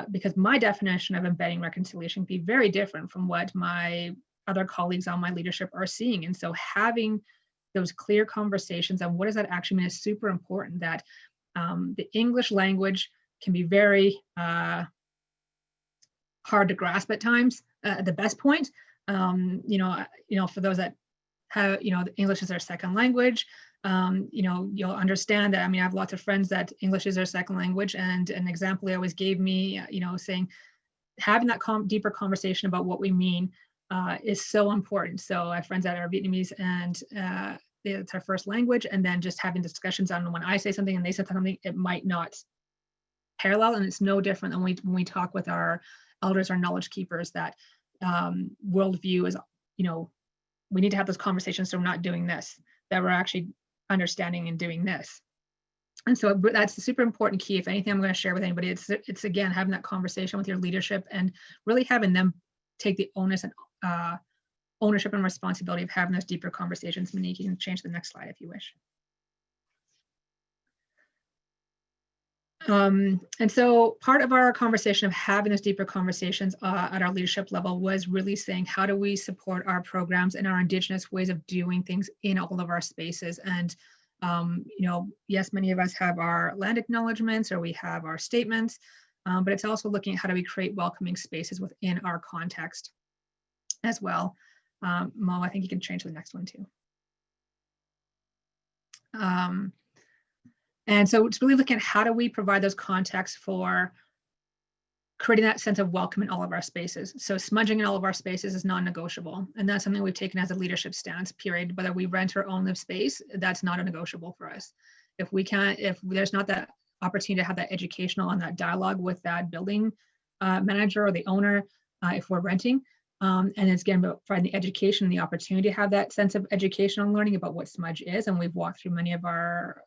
Because my definition of embedding reconciliation can be very different from what my other colleagues on my leadership are seeing. And so having those clear conversations on what does that actually mean is super important. That the English language can be very hard to grasp at times, at the best point. For those that have, English is their second language, you'll understand that. I mean, I have lots of friends that English is their second language, and an example they always gave me, saying having that deeper conversation about what we mean is so important. So I have friends that are Vietnamese and it's our first language, and then just having discussions on when I say something and they said something, it might not parallel, and it's no different than when we talk with our elders or knowledge keepers, that worldview is, we need to have those conversations so we're not doing this, that we're actually understanding and doing this. And so that's a super important key. If anything I'm going to share with anybody, it's again, having that conversation with your leadership and really having them take the onus and ownership and responsibility of having those deeper conversations. Monique, you can change the next slide if you wish. And so part of our conversation of having those deeper conversations at our leadership level was really saying, how do we support our programs and our Indigenous ways of doing things in all of our spaces? And, yes, many of us have our land acknowledgements or we have our statements, but it's also looking at how do we create welcoming spaces within our context as well. Mo, I think you can change to the next one too. And so it's really looking at how do we provide those contexts for creating that sense of welcome in all of our spaces. So smudging in all of our spaces is non-negotiable. And that's something we've taken as a leadership stance, period. Whether we rent or own the space, that's not a negotiable for us. If there's not that opportunity to have that educational and that dialogue with that building manager or the owner, if we're renting, and it's again about providing the education and the opportunity to have that sense of educational learning about what smudge is. And we've walked through many of our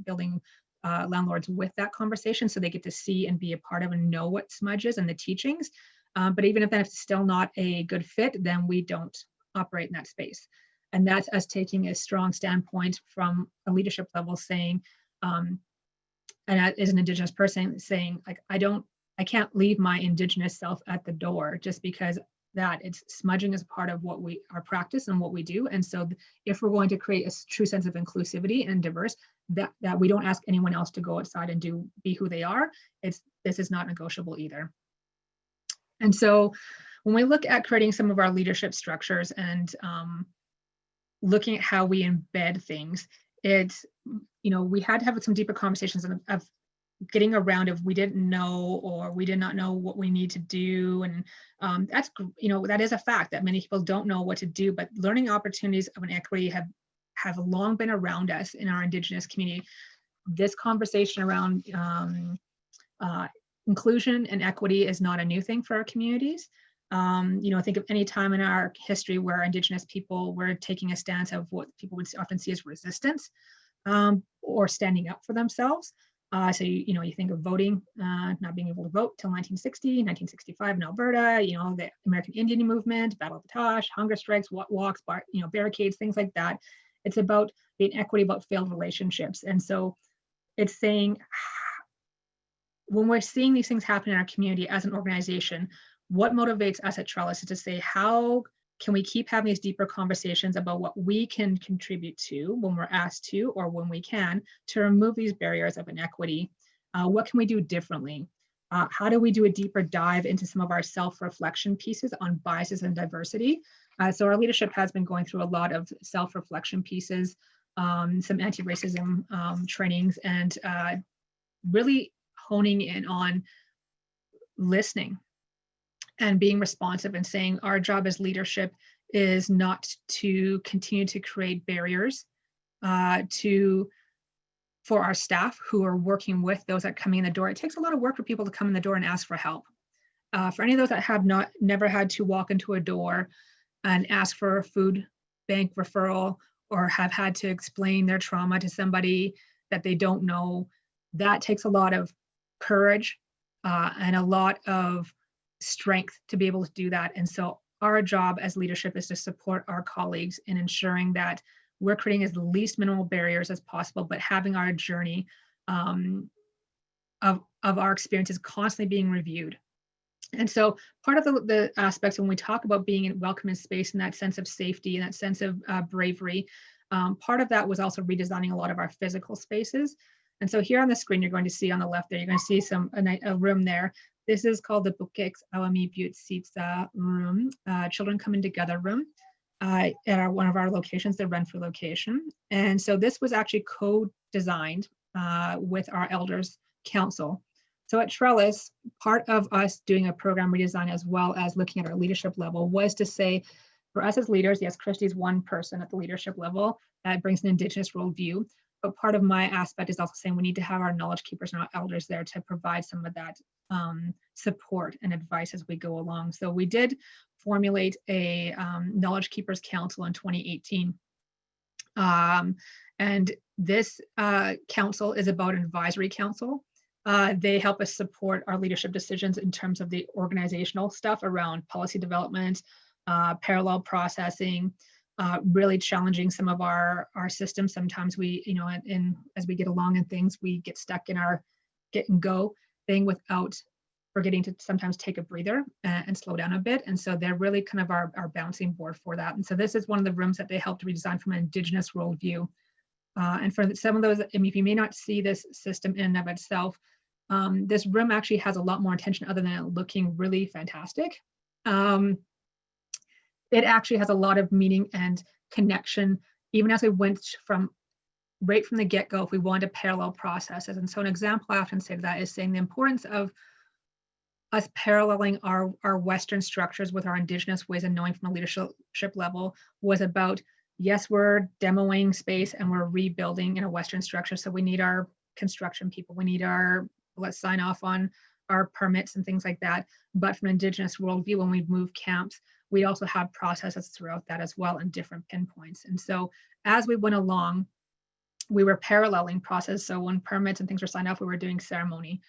building landlords with that conversation, so they get to see and be a part of and know what smudge is and the teachings. But even if that's still not a good fit, then we don't operate in that space. And that's us taking a strong standpoint from a leadership level, saying, and as an Indigenous person, saying, like, I can't leave my Indigenous self at the door just because that it's smudging is part of what our practice and what we do. And so if we're going to create a true sense of inclusivity and diverse, that we don't ask anyone else to go outside and be who they are, this is not negotiable either. And so when we look at creating some of our leadership structures and looking at how we embed things, it's, we had to have some deeper conversations of getting around if we didn't know or we did not know what we need to do. And that's, that is a fact that many people don't know what to do, but learning opportunities of an equity have long been around us in our Indigenous community. This conversation around inclusion and equity is not a new thing for our communities. Think of any time in our history where Indigenous people were taking a stance of what people would often see as resistance or standing up for themselves. So, you think of voting, not being able to vote till 1960, 1965 in Alberta, the American Indian movement, Battle of the Tosh, hunger strikes, walks, barricades, things like that. It's about being equity, about failed relationships. And so it's saying, when we're seeing these things happen in our community as an organization, what motivates us at Trellis is to say, how can we keep having these deeper conversations about what we can contribute to when we're asked to, or when we can, to remove these barriers of inequity? What can we do differently? How do we do a deeper dive into some of our self-reflection pieces on biases and diversity? So our leadership has been going through a lot of self-reflection pieces, some anti-racism trainings, and really honing in on listening and being responsive and saying our job as leadership is not to continue to create barriers for our staff who are working with those that come in the door. It takes a lot of work for people to come in the door and ask for help. For any of those that have never had to walk into a door and ask for a food bank referral, or have had to explain their trauma to somebody that they don't know, that takes a lot of courage and a lot of strength to be able to do that. And so our job as leadership is to support our colleagues in ensuring that we're creating as least minimal barriers as possible, but having our journey of our experiences constantly being reviewed. And so part of the aspects when we talk about being in welcome in space and that sense of safety and that sense of bravery, part of that was also redesigning a lot of our physical spaces. And so here on the screen, you're going to see on the left there, you're going to see a room there. This is called the Bukix Awami Butte Sitsa room, Children Coming Together room, at one of our locations, the Renfrew location. And so this was actually co-designed with our Elders Council. So at Trellis, part of us doing a program redesign as well as looking at our leadership level was to say, for us as leaders, yes, Christy's one person at the leadership level that brings an Indigenous worldview. But part of my aspect is also saying we need to have our knowledge keepers and our elders there to provide some of that support and advice as we go along. So we did formulate a knowledge keepers council in 2018. And this council is about an advisory council. They help us support our leadership decisions in terms of the organizational stuff around policy development, parallel processing, really challenging some of our systems. Sometimes we, as we get along in things, we get stuck in our get and go thing without forgetting to sometimes take a breather and slow down a bit. And so they're really kind of our bouncing board for that. And so this is one of the rooms that they helped redesign from an Indigenous worldview. And for some of those, I mean, if you may not see this system in and of itself, this room actually has a lot more intention other than it looking really fantastic. It actually has a lot of meaning and connection, even as we went right from the get-go, if we wanted to parallel processes. And so an example I often say to that is saying the importance of us paralleling our Western structures with our Indigenous ways of knowing from a leadership level was about, yes, we're demoing space and we're rebuilding in a Western structure. So we need our construction people, we need our, let's sign off on our permits and things like that. But from an Indigenous worldview, when we move camps, we also have processes throughout that as well and different pinpoints. And so as we went along, we were paralleling process. So when permits and things were signed off, we were doing ceremony.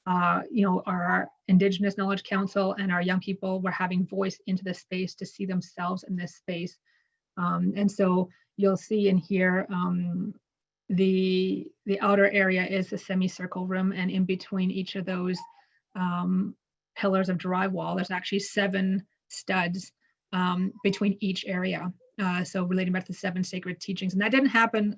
Our Indigenous Knowledge Council and our young people were having voice into the space to see themselves in this space. And so you'll see in here, the outer area is the semicircle room, and in between each of those pillars of drywall, there's actually 7 studs between each area. So relating back to the 7 sacred teachings, and that didn't happen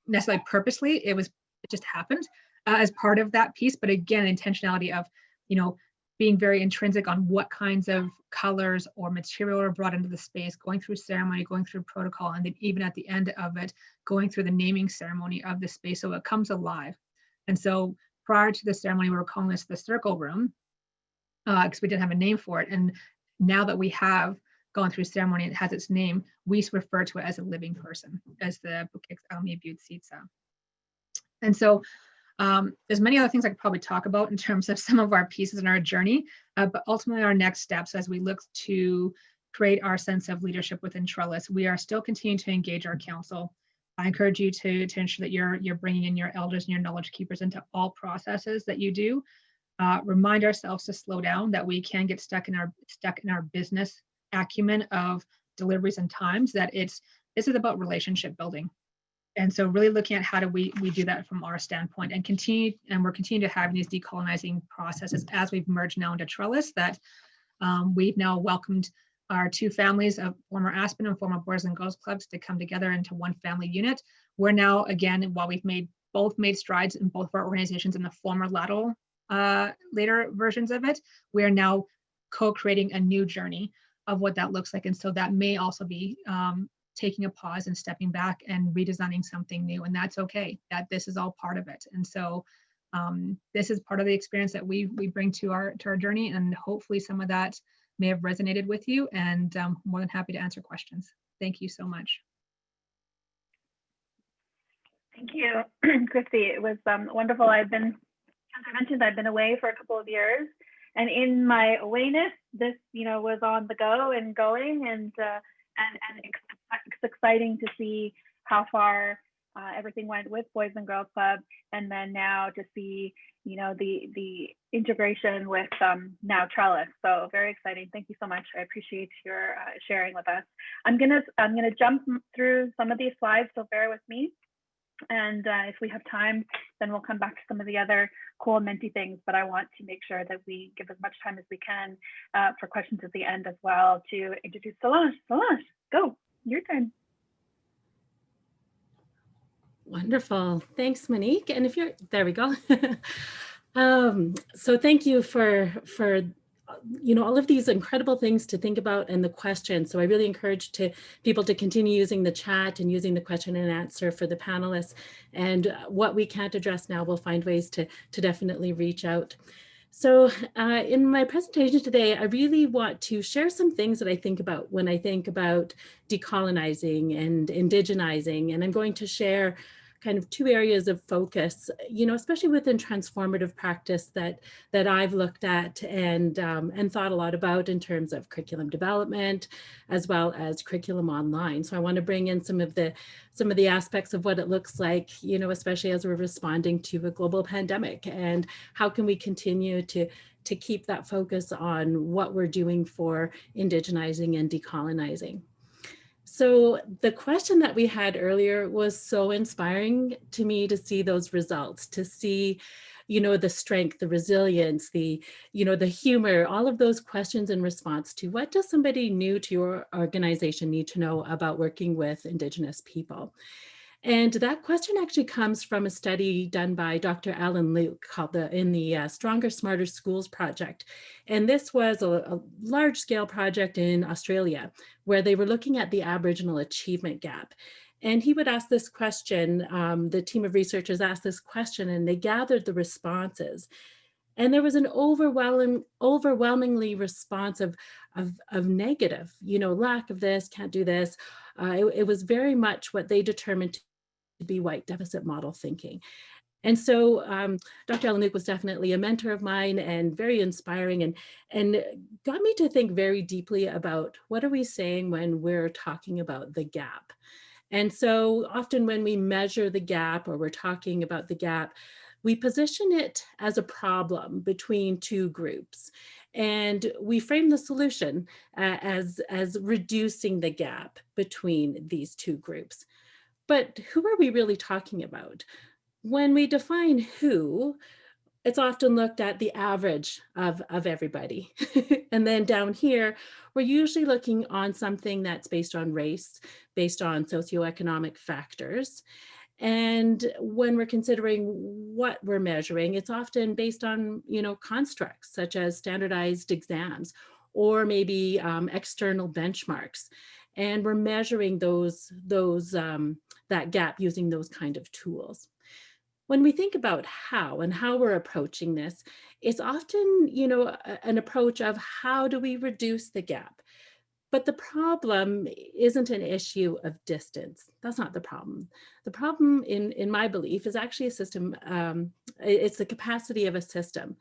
necessarily purposely. It just happened as part of that piece. But again, intentionality of, being very intrinsic on what kinds of colors or material are brought into the space, going through ceremony, going through protocol, and then even at the end of it, going through the naming ceremony of the space so it comes alive. And so prior to the ceremony, we were calling this the circle room because we didn't have a name for it. And now that we have gone through ceremony, it has its name, we refer to it as a living person, as the Bukix Awami Butte Sitsa. And so there's many other things I could probably talk about in terms of some of our pieces in our journey, but ultimately our next steps as we look to create our sense of leadership within Trellis, we are still continuing to engage our council. I encourage you to ensure that you're bringing in your elders and your knowledge keepers into all processes that you do. Remind ourselves to slow down, that we can get stuck in our business acumen of deliveries and times, that this is about relationship building. And so really looking at how do we do that from our standpoint, and we're continuing to have these decolonizing processes as we've merged now into Trellis, that we've now welcomed our 2 families of former Aspen and former Boys and Girls Clubs to come together into one family unit. We're now, again, while we've made strides in both of our organizations in the former later versions of it, we are now co-creating a new journey of what that looks like. And so that may also be taking a pause and stepping back and redesigning something new. And that's okay, that this is all part of it. And so this is part of the experience that we bring to our journey, and hopefully some of that may have resonated with you, and more than happy to answer questions. Thank you so much. Thank you, Christy. It was wonderful. As I mentioned, I've been away for a couple of years, and in my awayness, this, was on the go and going, and it's exciting to see how far everything went with Boys and Girls Club, and then now to see, the integration with now Trellis. So very exciting. Thank you so much. I appreciate your sharing with us. I'm gonna jump through some of these slides, so bear with me. And if we have time, then we'll come back to some of the other cool Menti things, but I want to make sure that we give as much time as we can for questions at the end as well, to introduce Solange. Solange, go, your turn. Wonderful. Thanks, Monique. And if you're, there we go. So thank you for all of these incredible things to think about and the questions. So I really encourage people to continue using the chat and using the question and answer for the panelists. And what we can't address now, we'll find ways to definitely reach out. So in my presentation today, I really want to share some things that I think about when I think about decolonizing and indigenizing. And I'm going to share kind of two areas of focus, especially within transformative practice that I've looked at and thought a lot about in terms of curriculum development, as well as curriculum online. So I want to bring in some of the aspects of what it looks like, especially as we're responding to a global pandemic, and how can we continue to keep that focus on what we're doing for indigenizing and decolonizing. So the question that we had earlier was so inspiring to me, to see those results, to see, the strength, the resilience, the humor, all of those questions in response to what does somebody new to your organization need to know about working with Indigenous people? And that question actually comes from a study done by Dr. Alan Luke called in the Stronger, Smarter Schools project. And this was a large scale project in Australia where they were looking at the Aboriginal achievement gap. And he would ask this question, the team of researchers asked this question, and they gathered the responses. And there was an overwhelmingly response of negative, lack of this, can't do this. It was very much what they determined to be white deficit model thinking. And so Dr. Lalonde was definitely a mentor of mine and very inspiring, and got me to think very deeply about what are we saying when we're talking about the gap. And so often when we measure the gap or we're talking about the gap, we position it as a problem between two groups. And we frame the solution as reducing the gap between these two groups. But who are we really talking about? When we define who, it's often looked at the average of everybody. And then down here, we're usually looking on something that's based on race, based on socioeconomic factors. And when we're considering what we're measuring, it's often based on, constructs such as standardized exams or maybe external benchmarks. And we're measuring that gap using those kind of tools. When we think about how we're approaching this, it's often, an approach of how do we reduce the gap? But the problem isn't an issue of distance. That's not the problem. The problem, in my belief, is actually a system. It's the capacity of a system.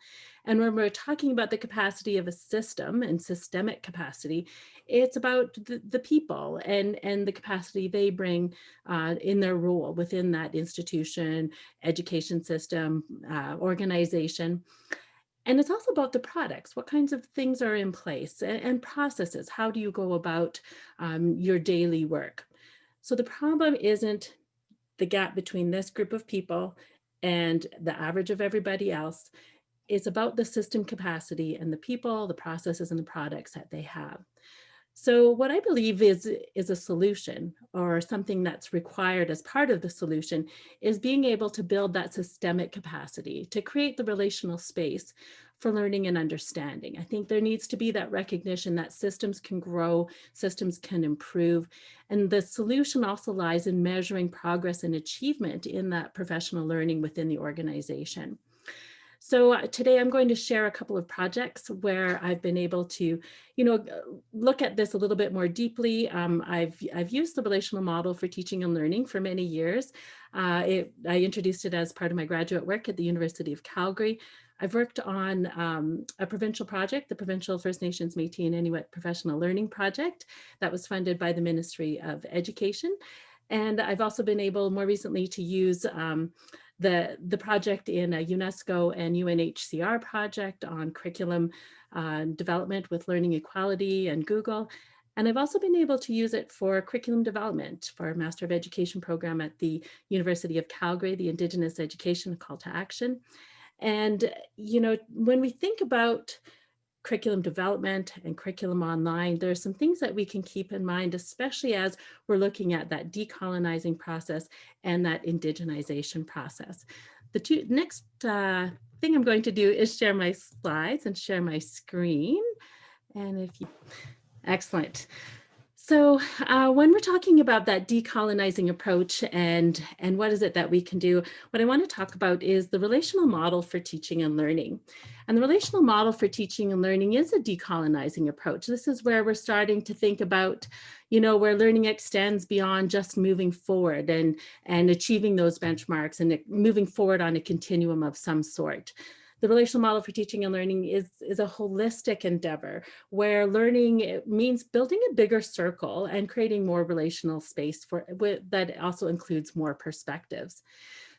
And when we're talking about the capacity of a system and systemic capacity, it's about the people and the capacity they bring in their role within that institution, education system, organization. And it's also about the products. What kinds of things are in place and processes? How do you go about your daily work? So the problem isn't the gap between this group of people and the average of everybody else. It's about the system capacity and the people, the processes, and the products that they have. So what I believe is a solution, or something that's required as part of the solution, is being able to build that systemic capacity to create the relational space for learning and understanding. I think there needs to be that recognition that systems can grow, systems can improve, and the solution also lies in measuring progress and achievement in that professional learning within the organization. So today I'm going to share a couple of projects where I've been able to, look at this a little bit more deeply. I've used the relational model for teaching and learning for many years. I introduced it as part of my graduate work at the University of Calgary. I've worked on a provincial project, the Provincial First Nations Métis and Inuit Professional Learning Project, that was funded by the Ministry of Education. And I've also been able more recently to use the project in a UNESCO and UNHCR project on curriculum development with learning equality and Google. And I've also been able to use it for curriculum development for a Master of Education program at the University of Calgary, the Indigenous Education Call to Action. And, when we think about curriculum development and curriculum online, there are some things that we can keep in mind, especially as we're looking at that decolonizing process and that indigenization process. The next thing I'm going to do is share my slides and share my screen. And if you, excellent. So when we're talking about that decolonizing approach and what is it that we can do, what I want to talk about is the relational model for teaching and learning. And the relational model for teaching and learning is a decolonizing approach. This is where we're starting to think about, where learning extends beyond just moving forward and achieving those benchmarks and moving forward on a continuum of some sort. The relational model for teaching and learning is a holistic endeavor where learning means building a bigger circle and creating more relational space that also includes more perspectives.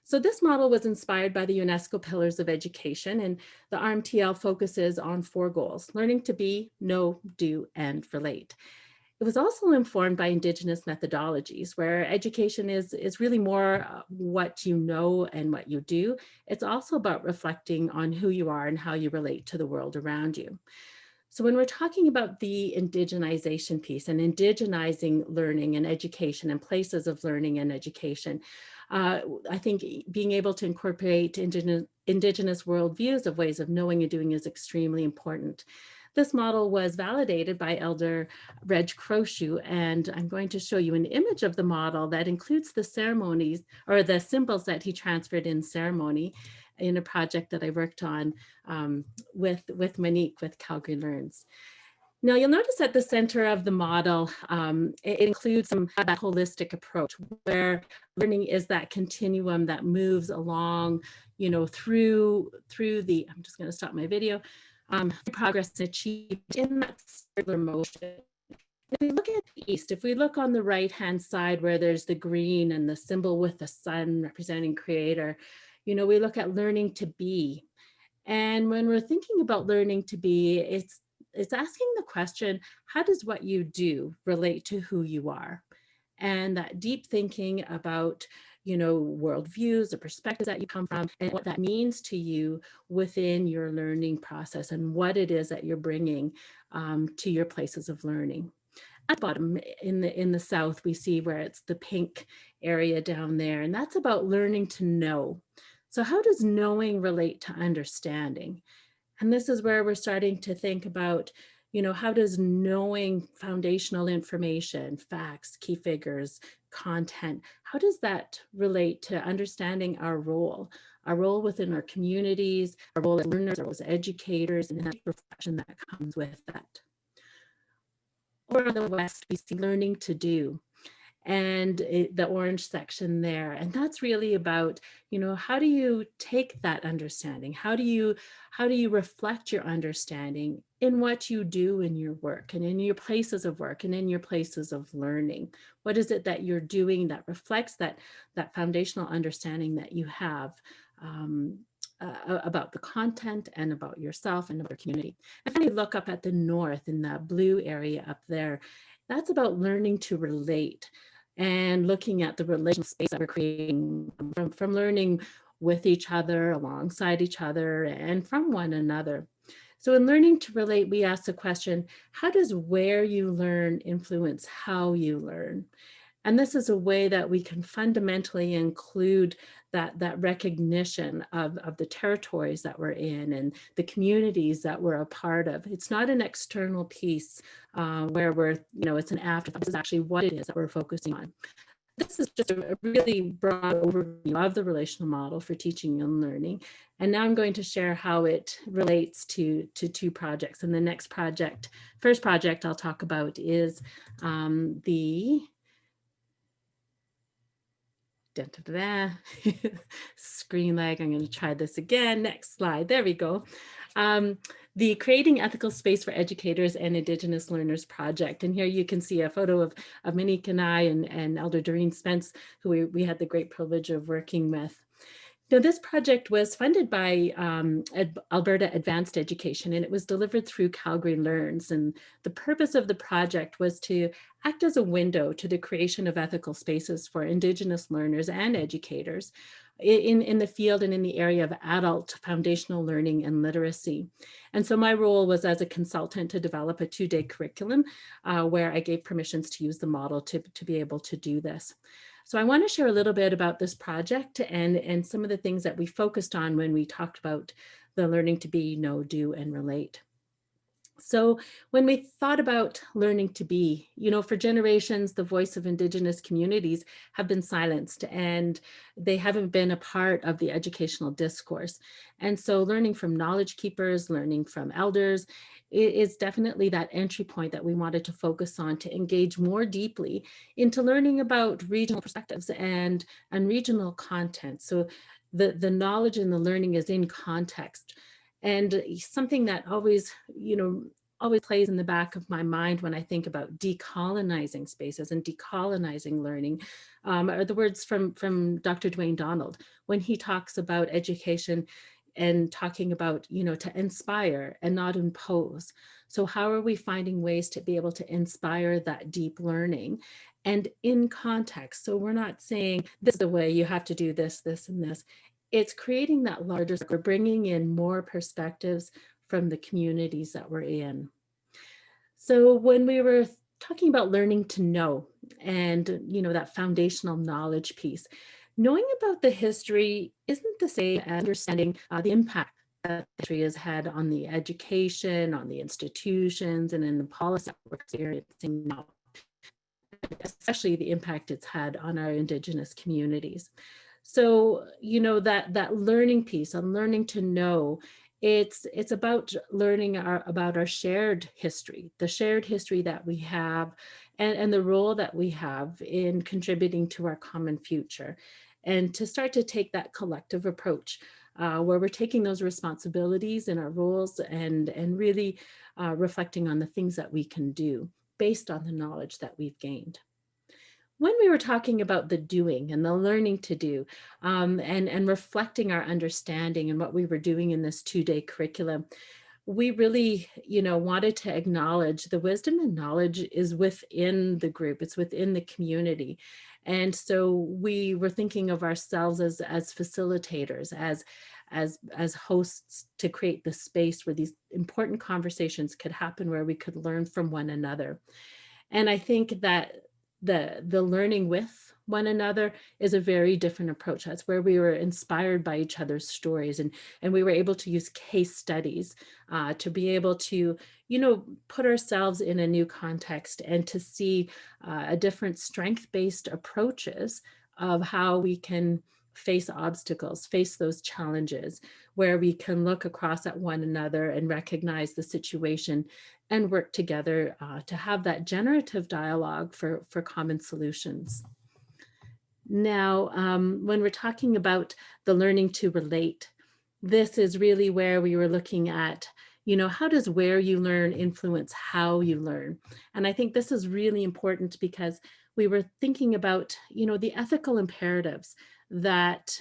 So this model was inspired by the UNESCO Pillars of Education, and the RMTL focuses on 4 goals: learning to be, know, do, and relate. It was also informed by Indigenous methodologies, where education is really more what you know and what you do. It's also about reflecting on who you are and how you relate to the world around you. So when we're talking about the indigenization piece and indigenizing learning and education and places of learning and education, I think being able to incorporate indigenous worldviews of ways of knowing and doing is extremely important. This model was validated by Elder Reg Croshu, and I'm going to show you an image of the model that includes the ceremonies or the symbols that he transferred in ceremony in a project that I worked on with Monique with Calgary Learns. Now you'll notice at the center of the model, it includes that holistic approach where learning is that continuum that moves along, through the, I'm just going to stop my video, progress achieved in that circular motion. If we look at the east, if we look on the right-hand side where there's the green and the symbol with the sun representing creator, we look at learning to be. And when we're thinking about learning to be, it's asking the question, how does what you do relate to who you are? And that deep thinking about worldviews, the perspectives that you come from, and what that means to you within your learning process and what it is that you're bringing to your places of learning. At the bottom in the south, we see where it's the pink area down there, and that's about learning to know. So how does knowing relate to understanding? And this is where we're starting to think about, how does knowing foundational information, facts, key figures, content, how does that relate to understanding our role within our communities, our role as learners, our role as educators, and that reflection that comes with that. Over on the west, we see learning to do, and the orange section there. And that's really about, how do you take that understanding? How do you reflect your understanding in what you do in your work and in your places of work and in your places of learning? What is it that you're doing that reflects that foundational understanding that you have about the content and about yourself and about your community? And when you look up at the north in that blue area up there, that's about learning to relate and looking at the relational space that we're creating from learning with each other, alongside each other, and from one another. So in learning to relate, we ask the question, how does where you learn influence how you learn? And this is a way that we can fundamentally include that recognition of the territories that we're in and the communities that we're a part of. It's not an external piece where we're, it's an afterthought. This is actually what it is that we're focusing on. This is just a really broad overview of the relational model for teaching and learning. And now I'm going to share how it relates to two projects. And the next project, first project I'll talk about is the screen lag. I'm going to try this again. Next slide. There we go. The Creating Ethical Space for Educators and Indigenous Learners project. And here you can see a photo of Monique and I and Elder Doreen Spence, who we had the great privilege of working with. Now, this project was funded by Alberta Advanced Education, and it was delivered through Calgary Learns. And the purpose of the project was to act as a window to the creation of ethical spaces for Indigenous learners and educators in the field and in the area of adult foundational learning and literacy. And so my role was as a consultant to develop a 2-day curriculum where I gave permissions to use the model to be able to do this. So I want to share a little bit about this project and some of the things that we focused on when we talked about the learning to be, know, do, and relate. So when we thought about learning to be, for generations, the voice of Indigenous communities have been silenced and they haven't been a part of the educational discourse. And so learning from knowledge keepers, learning from elders, is definitely that entry point that we wanted to focus on to engage more deeply into learning about regional perspectives and regional content. So the knowledge and the learning is in context. And something that always plays in the back of my mind when I think about decolonizing spaces and decolonizing learning are the words from Dr. Dwayne Donald when he talks about education and talking about, to inspire and not impose. So how are we finding ways to be able to inspire that deep learning and in context? So we're not saying this is the way you have to do this, this, and this. It's creating that larger, we're bringing in more perspectives from the communities that we're in. So when we were talking about learning to know and, that foundational knowledge piece, knowing about the history isn't the same as understanding the impact that history has had on the education, on the institutions, and in the policy that we're experiencing now, especially the impact it's had on our Indigenous communities. So, that learning piece on learning to know, it's about learning about our shared history, the shared history that we have and the role that we have in contributing to our common future. And to start to take that collective approach where we're taking those responsibilities and our roles and really reflecting on the things that we can do based on the knowledge that we've gained. When we were talking about the doing and the learning to do and reflecting our understanding and what we were doing in this 2-day curriculum, we really, wanted to acknowledge the wisdom and knowledge is within the group, it's within the community. And so we were thinking of ourselves as facilitators, as hosts to create the space where these important conversations could happen, where we could learn from one another. And I think that the learning with one another is a very different approach. That's where we were inspired by each other's stories and we were able to use case studies to be able to, put ourselves in a new context and to see a different strength-based approaches of how we can face obstacles, face those challenges, where we can look across at one another and recognize the situation and work together to have that generative dialogue for common solutions. Now, when we're talking about the learning to relate, this is really where we were looking at, how does where you learn influence how you learn? And I think this is really important because we were thinking about, the ethical imperatives that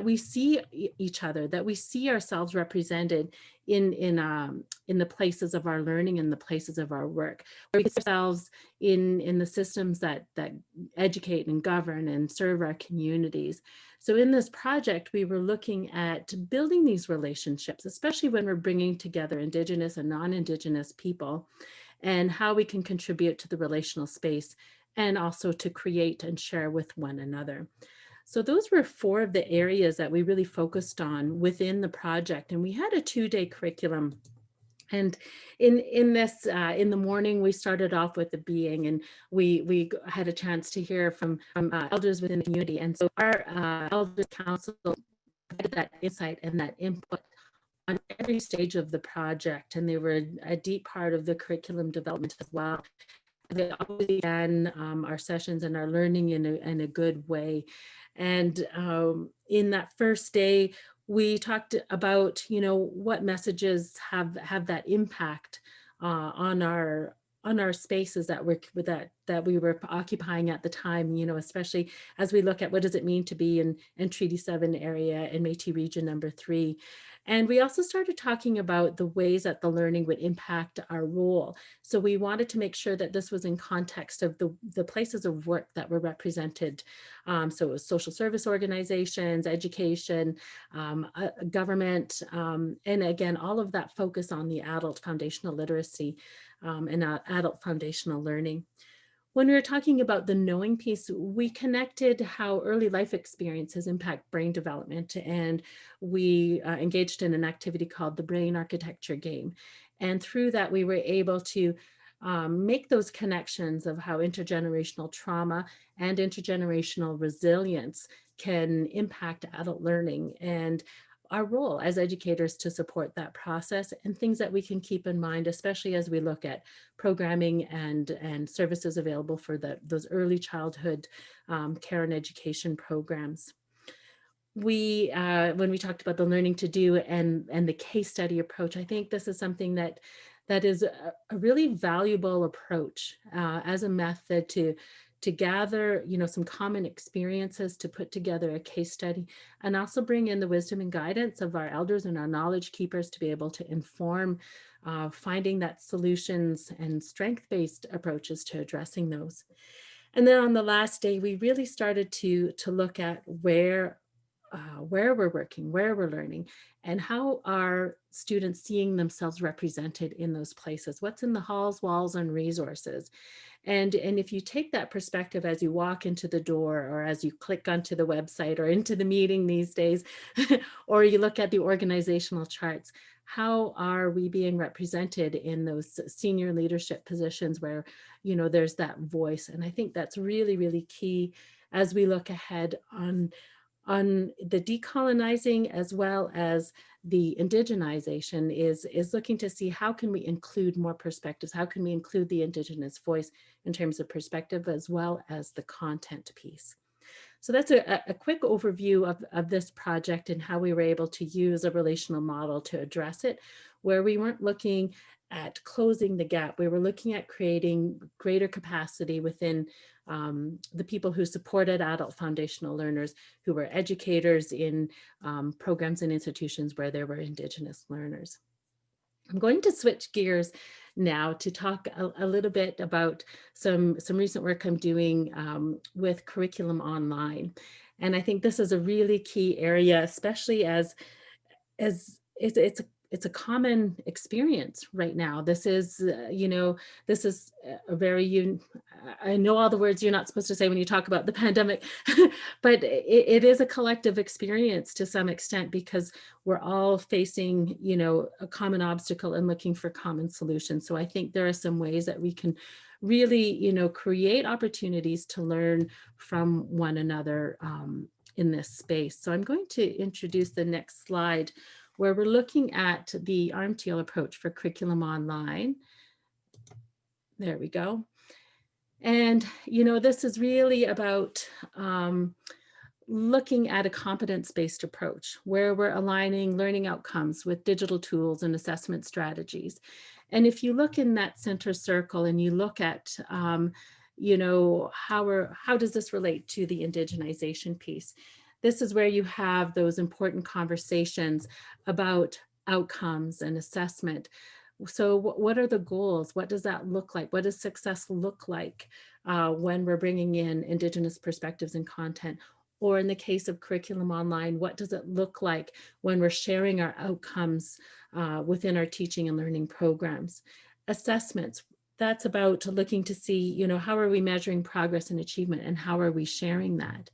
we see each other, that we see ourselves represented in the places of our learning and the places of our work, where we see ourselves in the systems that educate and govern and serve our communities. So in this project, we were looking at building these relationships, especially when we're bringing together Indigenous and non-Indigenous people, and how we can contribute to the relational space and also to create and share with one another. So those were 4 of the areas that we really focused on within the project. And we had a 2-day curriculum. And in this, in the morning, we started off with the being, and we had a chance to hear from elders within the community. And so our elders council provided that insight and that input on every stage of the project. And they were a deep part of the curriculum development as well. They always began our sessions and our learning in a good way. And in that first day, we talked about, what messages have that impact on our spaces that we were occupying at the time, especially as we look at what does it mean to be in Treaty 7 area and Métis Region number 3. And we also started talking about the ways that the learning would impact our role. So we wanted to make sure that this was in context of the places of work that were represented. So it was social service organizations, education, government, and again, all of that focus on the adult foundational literacy and adult foundational learning. When we were talking about the knowing piece, we connected how early life experiences impact brain development, and we engaged in an activity called the Brain Architecture Game. And through that, we were able to make those connections of how intergenerational trauma and intergenerational resilience can impact adult learning, and our role as educators to support that process, and things that we can keep in mind, especially as we look at programming and services available for those early childhood care and education programs. When we talked about the learning to do and the case study approach, I think this is something that is a really valuable approach as a method to gather, some common experiences, to put together a case study, and also bring in the wisdom and guidance of our elders and our knowledge keepers to be able to inform finding that solutions and strength-based approaches to addressing those. And then on the last day, we really started to look at where we're working, where we're learning, and how are students seeing themselves represented in those places? What's in the halls, walls, and resources? And if you take that perspective as you walk into the door, or as you click onto the website or into the meeting these days, or you look at the organizational charts, how are we being represented in those senior leadership positions where, there's that voice? And I think that's really, really key as we look ahead on the decolonizing as well as the indigenization is looking to see how can we include more perspectives, how can we include the Indigenous voice in terms of perspective as well as the content piece. So that's a quick overview of this project and how we were able to use a relational model to address it, where we weren't looking at closing the gap. We were looking at creating greater capacity within the people who supported adult foundational learners, who were educators in programs and institutions where there were Indigenous learners. I'm going to switch gears now to talk a little bit about some recent work I'm doing with curriculum online. And I think this is a really key area, especially as it's a common experience right now. This is, this is a very, I know all the words you're not supposed to say when you talk about the pandemic, but it is a collective experience to some extent, because we're all facing, a common obstacle and looking for common solutions. So I think there are some ways that we can really, create opportunities to learn from one another in this space. So I'm going to introduce the next slide, where we're looking at the ARMTL approach for curriculum online. There we go. And, this is really about looking at a competence-based approach, where we're aligning learning outcomes with digital tools and assessment strategies. And if you look in that center circle and you look at, how does this relate to the indigenization piece? This is where you have those important conversations about outcomes and assessment. So what are the goals? What does that look like? What does success look like when we're bringing in Indigenous perspectives and content? Or in the case of curriculum online, what does it look like when we're sharing our outcomes within our teaching and learning programs? Assessments, that's about looking to see, how are we measuring progress and achievement, and how are we sharing that?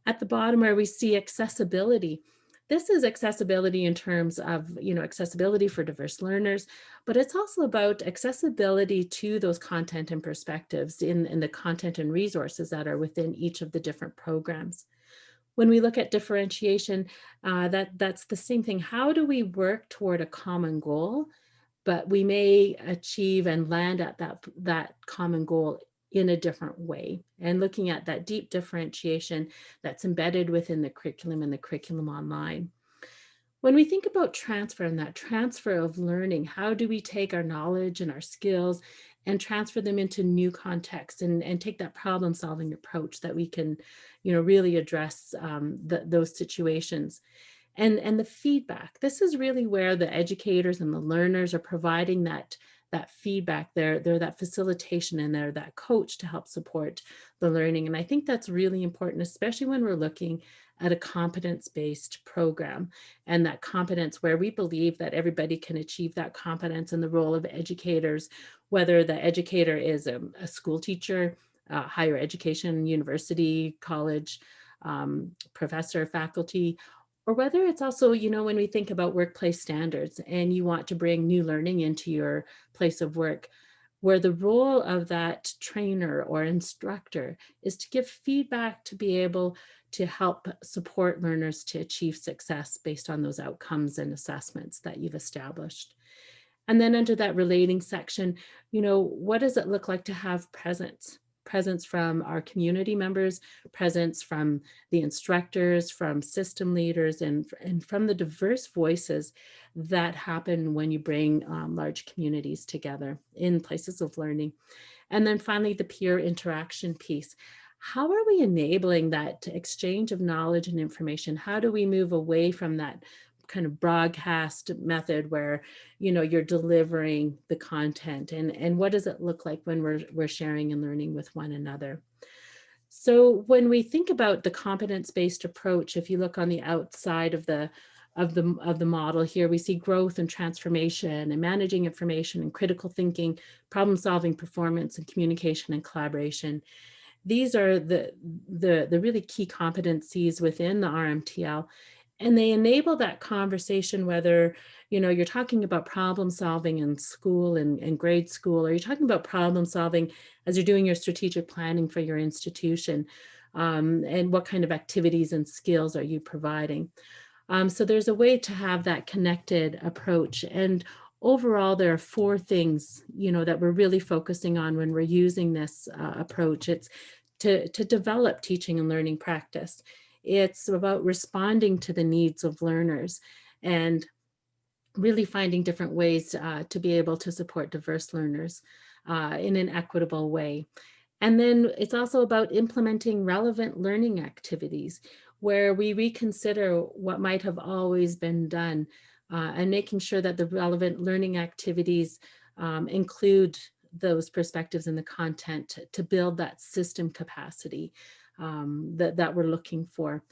At the bottom where we see accessibility, this is accessibility in terms of, accessibility for diverse learners, but it's also about accessibility to those content and perspectives in the content and resources that are within each of the different programs. When we look at differentiation, that's the same thing. How do we work toward a common goal, but we may achieve and land at that common goal in a different way, and looking at that deep differentiation that's embedded within the curriculum and the curriculum online. When we think about transfer and that transfer of learning, how do we take our knowledge and our skills and transfer them into new contexts and take that problem solving approach that we can, really address those situations? And the feedback, this is really where the educators and the learners are providing that feedback. They're that facilitation and they're that coach to help support the learning. And I think that's really important, especially when we're looking at a competence-based program, and that competence where we believe that everybody can achieve that competence, and the role of educators, whether the educator is a school teacher, higher education, university, college, professor, faculty, or whether it's also, when we think about workplace standards and you want to bring new learning into your place of work, where the role of that trainer or instructor is to give feedback to be able to help support learners to achieve success based on those outcomes and assessments that you've established. And then under that relating section, what does it look like to have presence? Presence from our community members, presence from the instructors, from system leaders, and from the diverse voices that happen when you bring large communities together in places of learning. And then finally, the peer interaction piece. How are we enabling that exchange of knowledge and information? How do we move away from that kind of broadcast method where you're delivering the content, and what does it look like when we're sharing and learning with one another? So when we think about the competence-based approach, if you look on the outside of the model here, we see growth and transformation and managing information and critical thinking, problem solving, performance, and communication and collaboration. These are the really key competencies within the RMTL. And they enable that conversation, whether, you're talking about problem solving in school and grade school, or you're talking about problem solving as you're doing your strategic planning for your institution, and what kind of activities and skills are you providing. So there's a way to have that connected approach. And overall, there are 4 things, that we're really focusing on when we're using this approach. It's to develop teaching and learning practice. It's about responding to the needs of learners and really finding different ways to be able to support diverse learners in an equitable way. And then it's also about implementing relevant learning activities where we reconsider what might have always been done, and making sure that the relevant learning activities include those perspectives in the content to build that system capacity that we're looking for.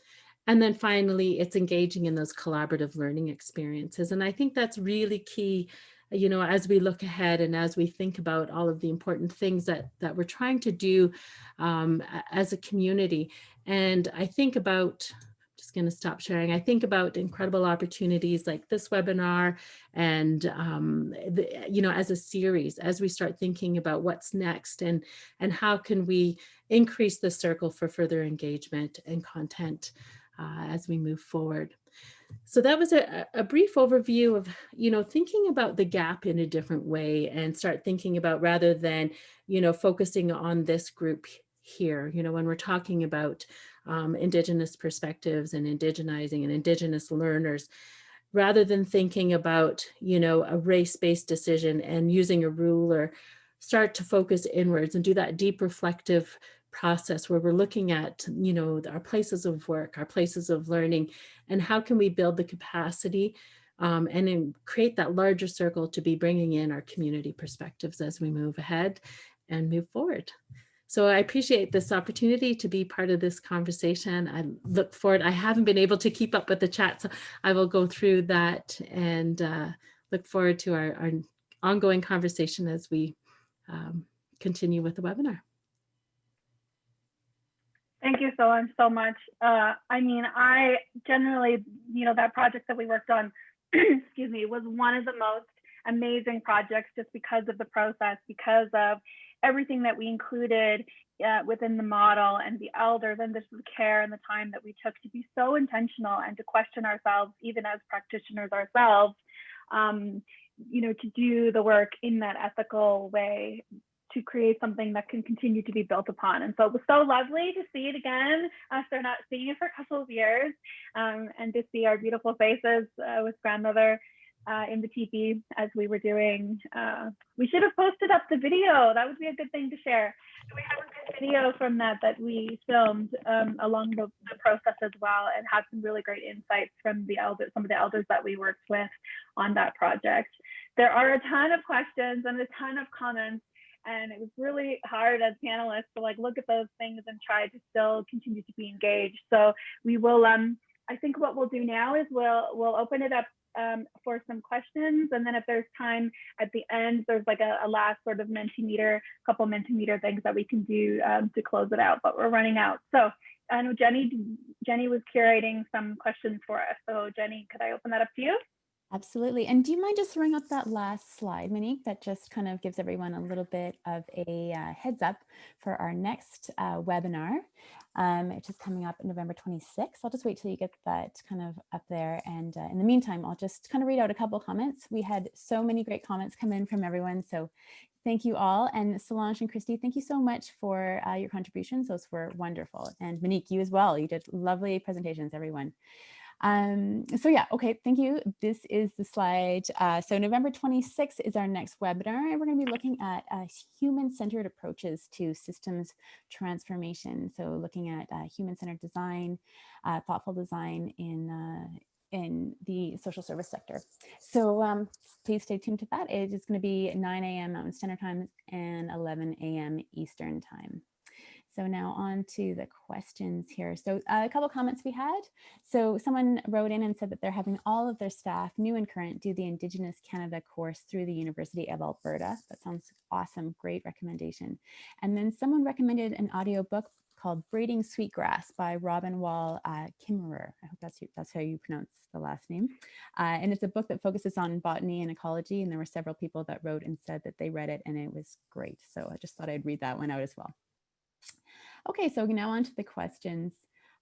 And then finally, it's engaging in those collaborative learning experiences. And I think that's really key, as we look ahead and as we think about all of the important things that we're trying to do as a community. And I think about, just going to stop sharing, I think about incredible opportunities like this webinar and, as a series, as we start thinking about what's next and how can we increase the circle for further engagement and content as we move forward. So that was a brief overview of, thinking about the gap in a different way, and start thinking about, rather than, focusing on this group here, when we're talking about Indigenous perspectives and Indigenizing and Indigenous learners, rather than thinking about, a race-based decision and using a ruler, start to focus inwards and do that deep reflective process where we're looking at, our places of work, our places of learning, and how can we build the capacity and then create that larger circle to be bringing in our community perspectives as we move ahead and move forward. So I appreciate this opportunity to be part of this conversation. I look forward, I haven't been able to keep up with the chat, so I will go through that and look forward to our ongoing conversation as we continue with the webinar. Thank you, Solange, so much. I mean, I generally, that project that we worked on, excuse me, was one of the most amazing projects just because of the process, because of everything that we included within the model and the elders and the care and the time that we took to be so intentional and to question ourselves, even as practitioners ourselves, to do the work in that ethical way, to create something that can continue to be built upon. And so it was so lovely to see it again after not seeing it for a couple of years, and to see our beautiful faces with grandmother in the teepee as we were doing. We should have posted up the video. That would be a good thing to share. We have a good video from that we filmed along the process as well, and had some really great insights from some of the elders that we worked with on that project. There are a ton of questions and a ton of comments, and it was really hard as panelists to look at those things and try to still continue to be engaged. So we will, I think what we'll do now is we'll open it up for some questions, and then if there's time at the end, there's a last sort of couple Mentimeter things that we can do to close it out, but we're running out. So I know Jenny was curating some questions for us. So Jenny, could I open that up to you? Absolutely. And do you mind just throwing up that last slide, Monique, that just kind of gives everyone a little bit of a heads up for our next webinar, which is coming up November 26th. I'll just wait till you get that kind of up there. And in the meantime, I'll just kind of read out a couple comments. We had so many great comments come in from everyone. So thank you all. And Solange and Christy, thank you so much for your contributions. Those were wonderful. And Monique, you as well. You did lovely presentations, everyone. So yeah, okay, thank you. This is the slide. So November 26th is our next webinar, and we're going to be looking at human-centered approaches to systems transformation. So looking at human-centered design, thoughtful design in the social service sector. So please stay tuned to that. It is going to be 9 a.m. Mountain Standard Time and 11 a.m. Eastern Time. So now on to the questions here. So a couple comments we had. So someone wrote in and said that they're having all of their staff, new and current, do the Indigenous Canada course through the University of Alberta. That sounds awesome, great recommendation. And then someone recommended an audiobook called Braiding Sweetgrass by Robin Wall Kimmerer. I hope that's how you pronounce the last name. And it's a book that focuses on botany and ecology. And there were several people that wrote and said that they read it and it was great. So I just thought I'd read that one out as well. Okay, so now on to the questions.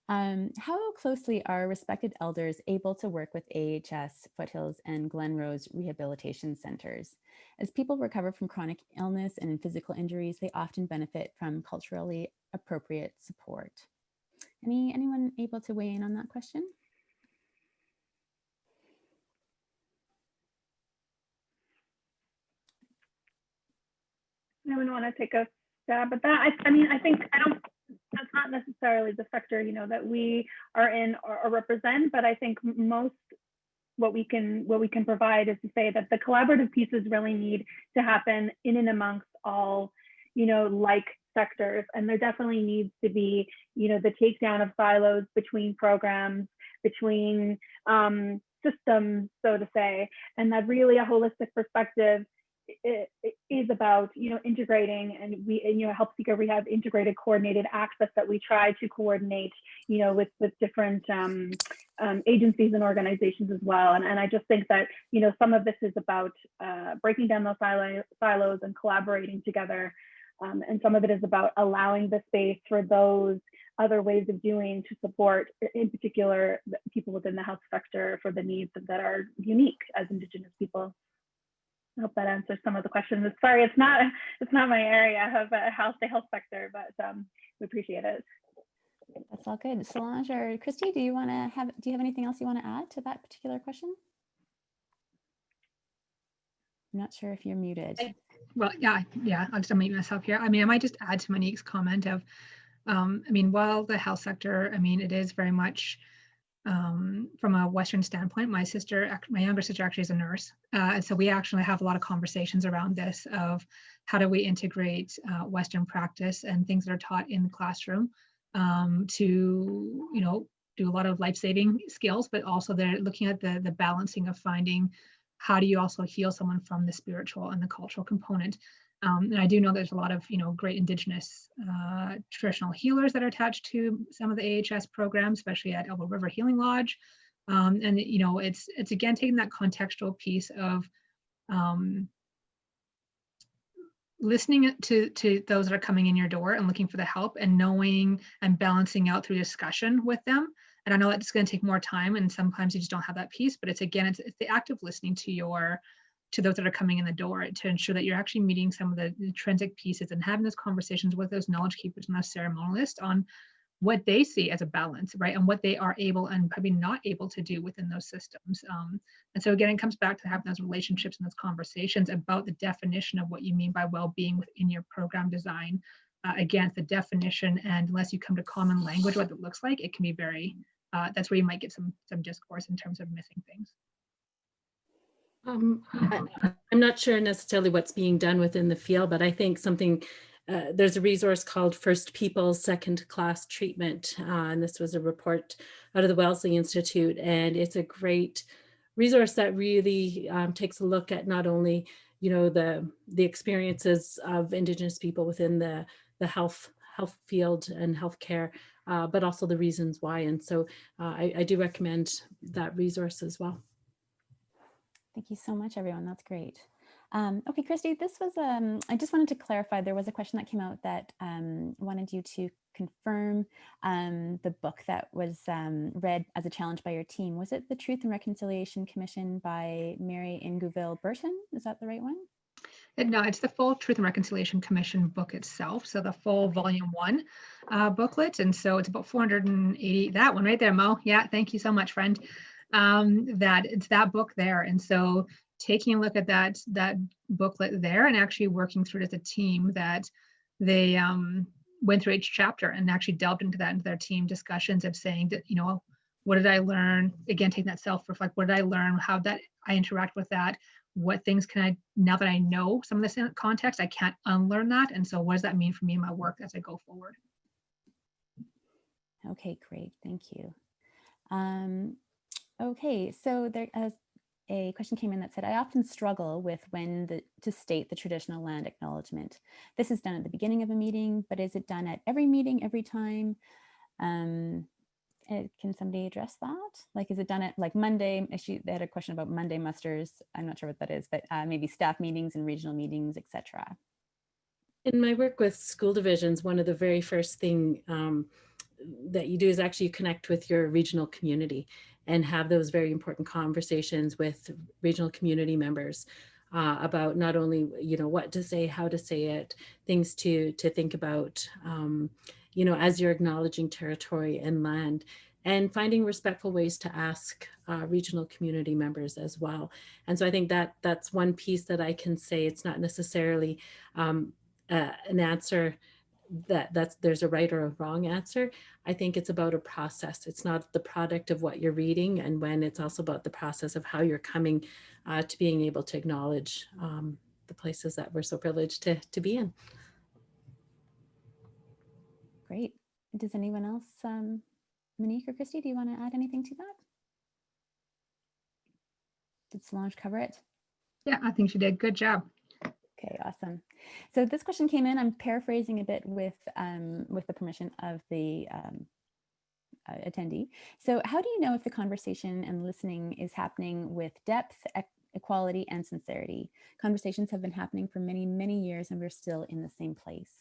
How closely are respected elders able to work with AHS, Foothills, and Glenrose rehabilitation centers? As people recover from chronic illness and physical injuries, they often benefit from culturally appropriate support. Anyone able to weigh in on that question? Anyone want to take a stab at that? I mean, I think that's not necessarily the sector, that we are in or represent, but I think most what we can provide is to say that the collaborative pieces really need to happen in and amongst all, like sectors. And there definitely needs to be, the takedown of silos between programs, between systems, so to say, and that really a holistic perspective it is about integrating, and we Help Seeker, we have integrated coordinated access that we try to coordinate with different agencies and organizations as well, and I just think that some of this is about breaking down those silos and collaborating together, and some of it is about allowing the space for those other ways of doing to support, in particular, people within the health sector for the needs that are unique as Indigenous people. I hope that answers some of the questions. Sorry, it's not my area of the health sector, but we appreciate it. That's all good. Solange or Christy, do you have anything else you want to add to that particular question? I'm not sure if you're muted. Well, yeah, I'll just unmute myself here. I mean, I might just add to Monique's comment of, while the health sector, it is very much from a Western standpoint. My younger sister actually is a nurse. And so we actually have a lot of conversations around this of how do we integrate Western practice and things that are taught in the classroom to, do a lot of life-saving skills, but also they're looking at the balancing of finding how do you also heal someone from the spiritual and the cultural component. And I do know there's a lot of, great Indigenous traditional healers that are attached to some of the AHS programs, especially at Elbow River Healing Lodge. And it's again taking that contextual piece of listening to those that are coming in your door and looking for the help, and knowing and balancing out through discussion with them. And I know that's going to take more time, and sometimes you just don't have that piece, but it's the act of listening to those that are coming in the door to ensure that you're actually meeting some of the intrinsic pieces and having those conversations with those knowledge keepers and those ceremonialists on what they see as a balance, right? And what they are able and probably not able to do within those systems. And so again, it comes back to having those relationships and those conversations about the definition of what you mean by well-being within your program design. Again, the definition, and unless you come to common language, what it looks like, it can be very, that's where you might get some discourse in terms of missing things. I'm not sure necessarily what's being done within the field, but I think there's a resource called First People, Second Class Treatment. And this was a report out of the Wellesley Institute. And it's a great resource that really takes a look at not only, the experiences of Indigenous people within the health field and healthcare, but also the reasons why. And so I do recommend that resource as well. Thank you so much, everyone. That's great. Okay, Christy, this was, I just wanted to clarify, there was a question that came out that wanted you to confirm the book that was read as a challenge by your team. Was it the Truth and Reconciliation Commission by Mary Inguville Burton? Is that the right one? No, it's the full Truth and Reconciliation Commission book itself. So the full volume 1 booklet. And so it's about 480, that one right there, Mo. Yeah, thank you so much, friend. That it's that book there. And so taking a look at that booklet there and actually working through it as a team, that they went through each chapter and actually delved into their team discussions of saying that, what did I learn? Again, taking that self-reflect, what did I learn? How that I interact with that? What things can I, now that I know some of this context, I can't unlearn that. And so what does that mean for me in my work as I go forward? Okay, great. Thank you. Okay, so there a question came in that said, I often struggle with when to state the traditional land acknowledgement. This is done at the beginning of a meeting, but is it done at every meeting, every time? Can somebody address that? Like, is it done at like Monday? Actually, they had a question about Monday musters. I'm not sure what that is, but maybe staff meetings and regional meetings, etc. In my work with school divisions, one of the very first thing that you do is actually connect with your regional community and have those very important conversations with regional community members about not only, what to say, how to say it, things to think about, as you're acknowledging territory and land, and finding respectful ways to ask regional community members as well. And so I think that's one piece that I can say. It's not necessarily an answer there's a right or a wrong answer. I think it's about a process. It's not the product of what you're reading, and when it's also about the process of how you're coming to being able to acknowledge the places that we're so privileged to be in. Great. Does anyone else, Monique or Christy, do you want to add anything to that? Did Solange cover it? Yeah, I think she did. Good job. Okay, awesome. So this question came in, I'm paraphrasing a bit with the permission of the attendee. So how do you know if the conversation and listening is happening with depth, equality, and sincerity? Conversations have been happening for many, many years, and we're still in the same place.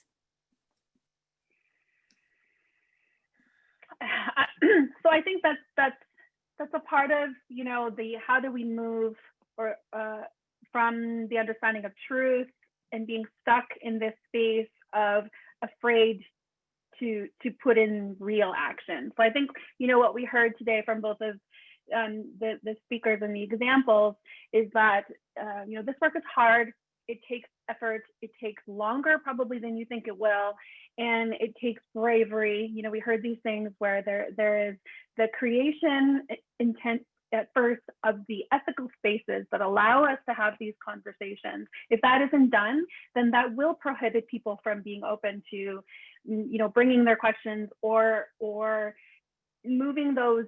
So I think that's a part of, the how do we move or from the understanding of truth and being stuck in this space of afraid to put in real action. So I think, what we heard today from both of the speakers and the examples is that, this work is hard. It takes effort. It takes longer probably than you think it will. And it takes bravery. We heard these things where there is the creation intent at first of the ethical spaces that allow us to have these conversations. If that isn't done, then that will prohibit people from being open to, bringing their questions or moving those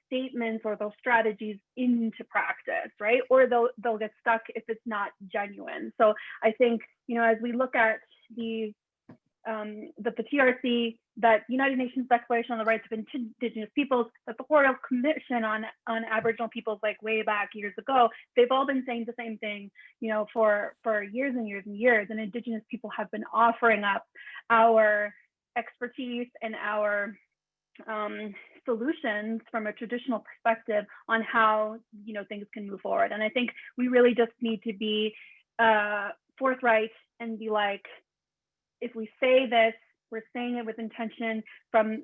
statements or those strategies into practice, right? Or they'll get stuck if it's not genuine. So I think, you know, as we look at the TRC, that United Nations Declaration on the Rights of Indigenous Peoples, that the Royal Commission on Aboriginal Peoples, like way back years ago, they've all been saying the same thing, you know, for years and years and years. And Indigenous people have been offering up our expertise and our solutions from a traditional perspective on how, you know, things can move forward. And I think we really just need to be forthright and be like, if we say this, we're saying it with intention from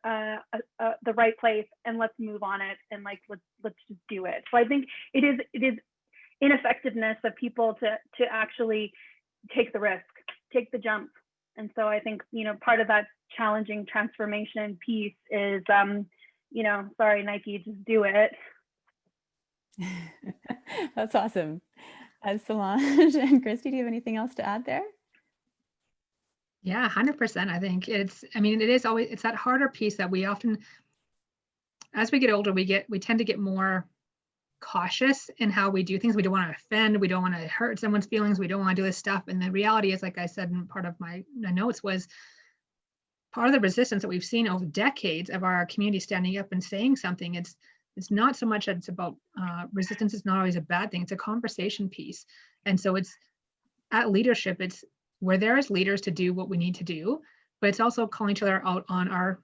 the right place, and let's move on it, and like let's just do it. So I think it is ineffectiveness of people to actually take the risk, take the jump. And so I think, you know, part of that challenging transformation piece is, you know, sorry, Nike, just do it. That's awesome. Solange and Christy, do you have anything else to add there? Yeah, 100%. I think it's that harder piece that we often, as we get older, we tend to get more cautious in how we do things. We don't want to offend, we don't want to hurt someone's feelings, we don't want to do this stuff. And the reality is, like I said in part of my notes, was part of the resistance that we've seen over decades of our community standing up and saying something. It's not so much that it's about resistance. It's not always a bad thing. It's a conversation piece. And so it's at leadership, it's we're there as leaders to do what we need to do, but it's also calling each other out on our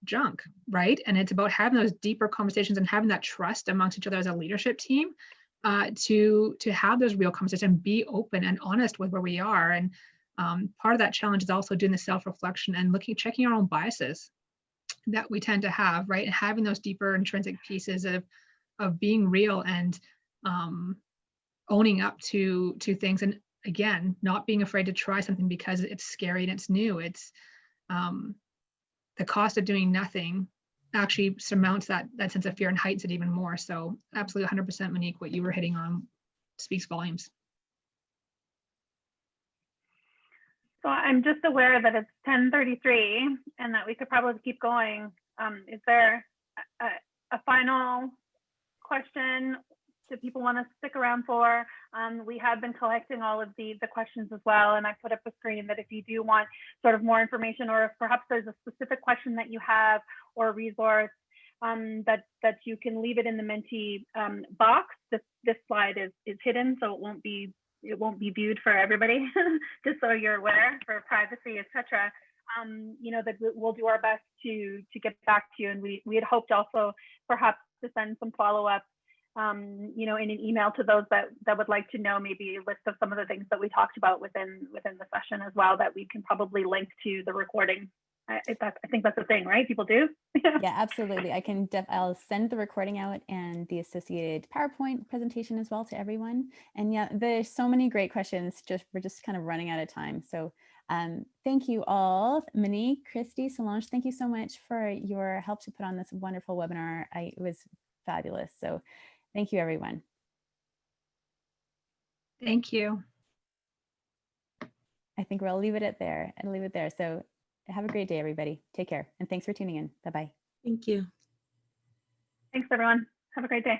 junk, right? And it's about having those deeper conversations and having that trust amongst each other as a leadership team to have those real conversations and be open and honest with where we are. And part of that challenge is also doing the self-reflection and checking our own biases that we tend to have, right? And having those deeper intrinsic pieces of being real and owning up to things. And again, not being afraid to try something because it's scary and it's new. It's the cost of doing nothing actually surmounts that sense of fear and heightens it even more. So absolutely 100%, Monique, what you were hitting on speaks volumes. So I'm just aware that it's 10:33 and that we could probably keep going. Is there a final question that people want to stick around for? We have been collecting all of the questions as well, and I put up a screen that if you do want sort of more information, or if perhaps there's a specific question that you have or a resource, that you can leave it in the Menti box. This slide is hidden, so it won't be viewed for everybody, just so you're aware, for privacy, etc. You know, that we'll do our best to get back to you, and we had hoped also perhaps to send some follow-up, you know, in an email to those that would like to know maybe a list of some of the things that we talked about within the session as well, that we can probably link to the recording. I think that's the thing, right? People do. Yeah, absolutely. I'll send the recording out and the associated PowerPoint presentation as well to everyone. And yeah, there's so many great questions. We're just kind of running out of time. So thank you all. Monique, Christy, Solange, thank you so much for your help to put on this wonderful webinar. It was fabulous. So thank you, everyone. Thank you. I think we'll leave it there. So have a great day, everybody. Take care. And thanks for tuning in. Bye-bye. Thank you. Thanks, everyone. Have a great day.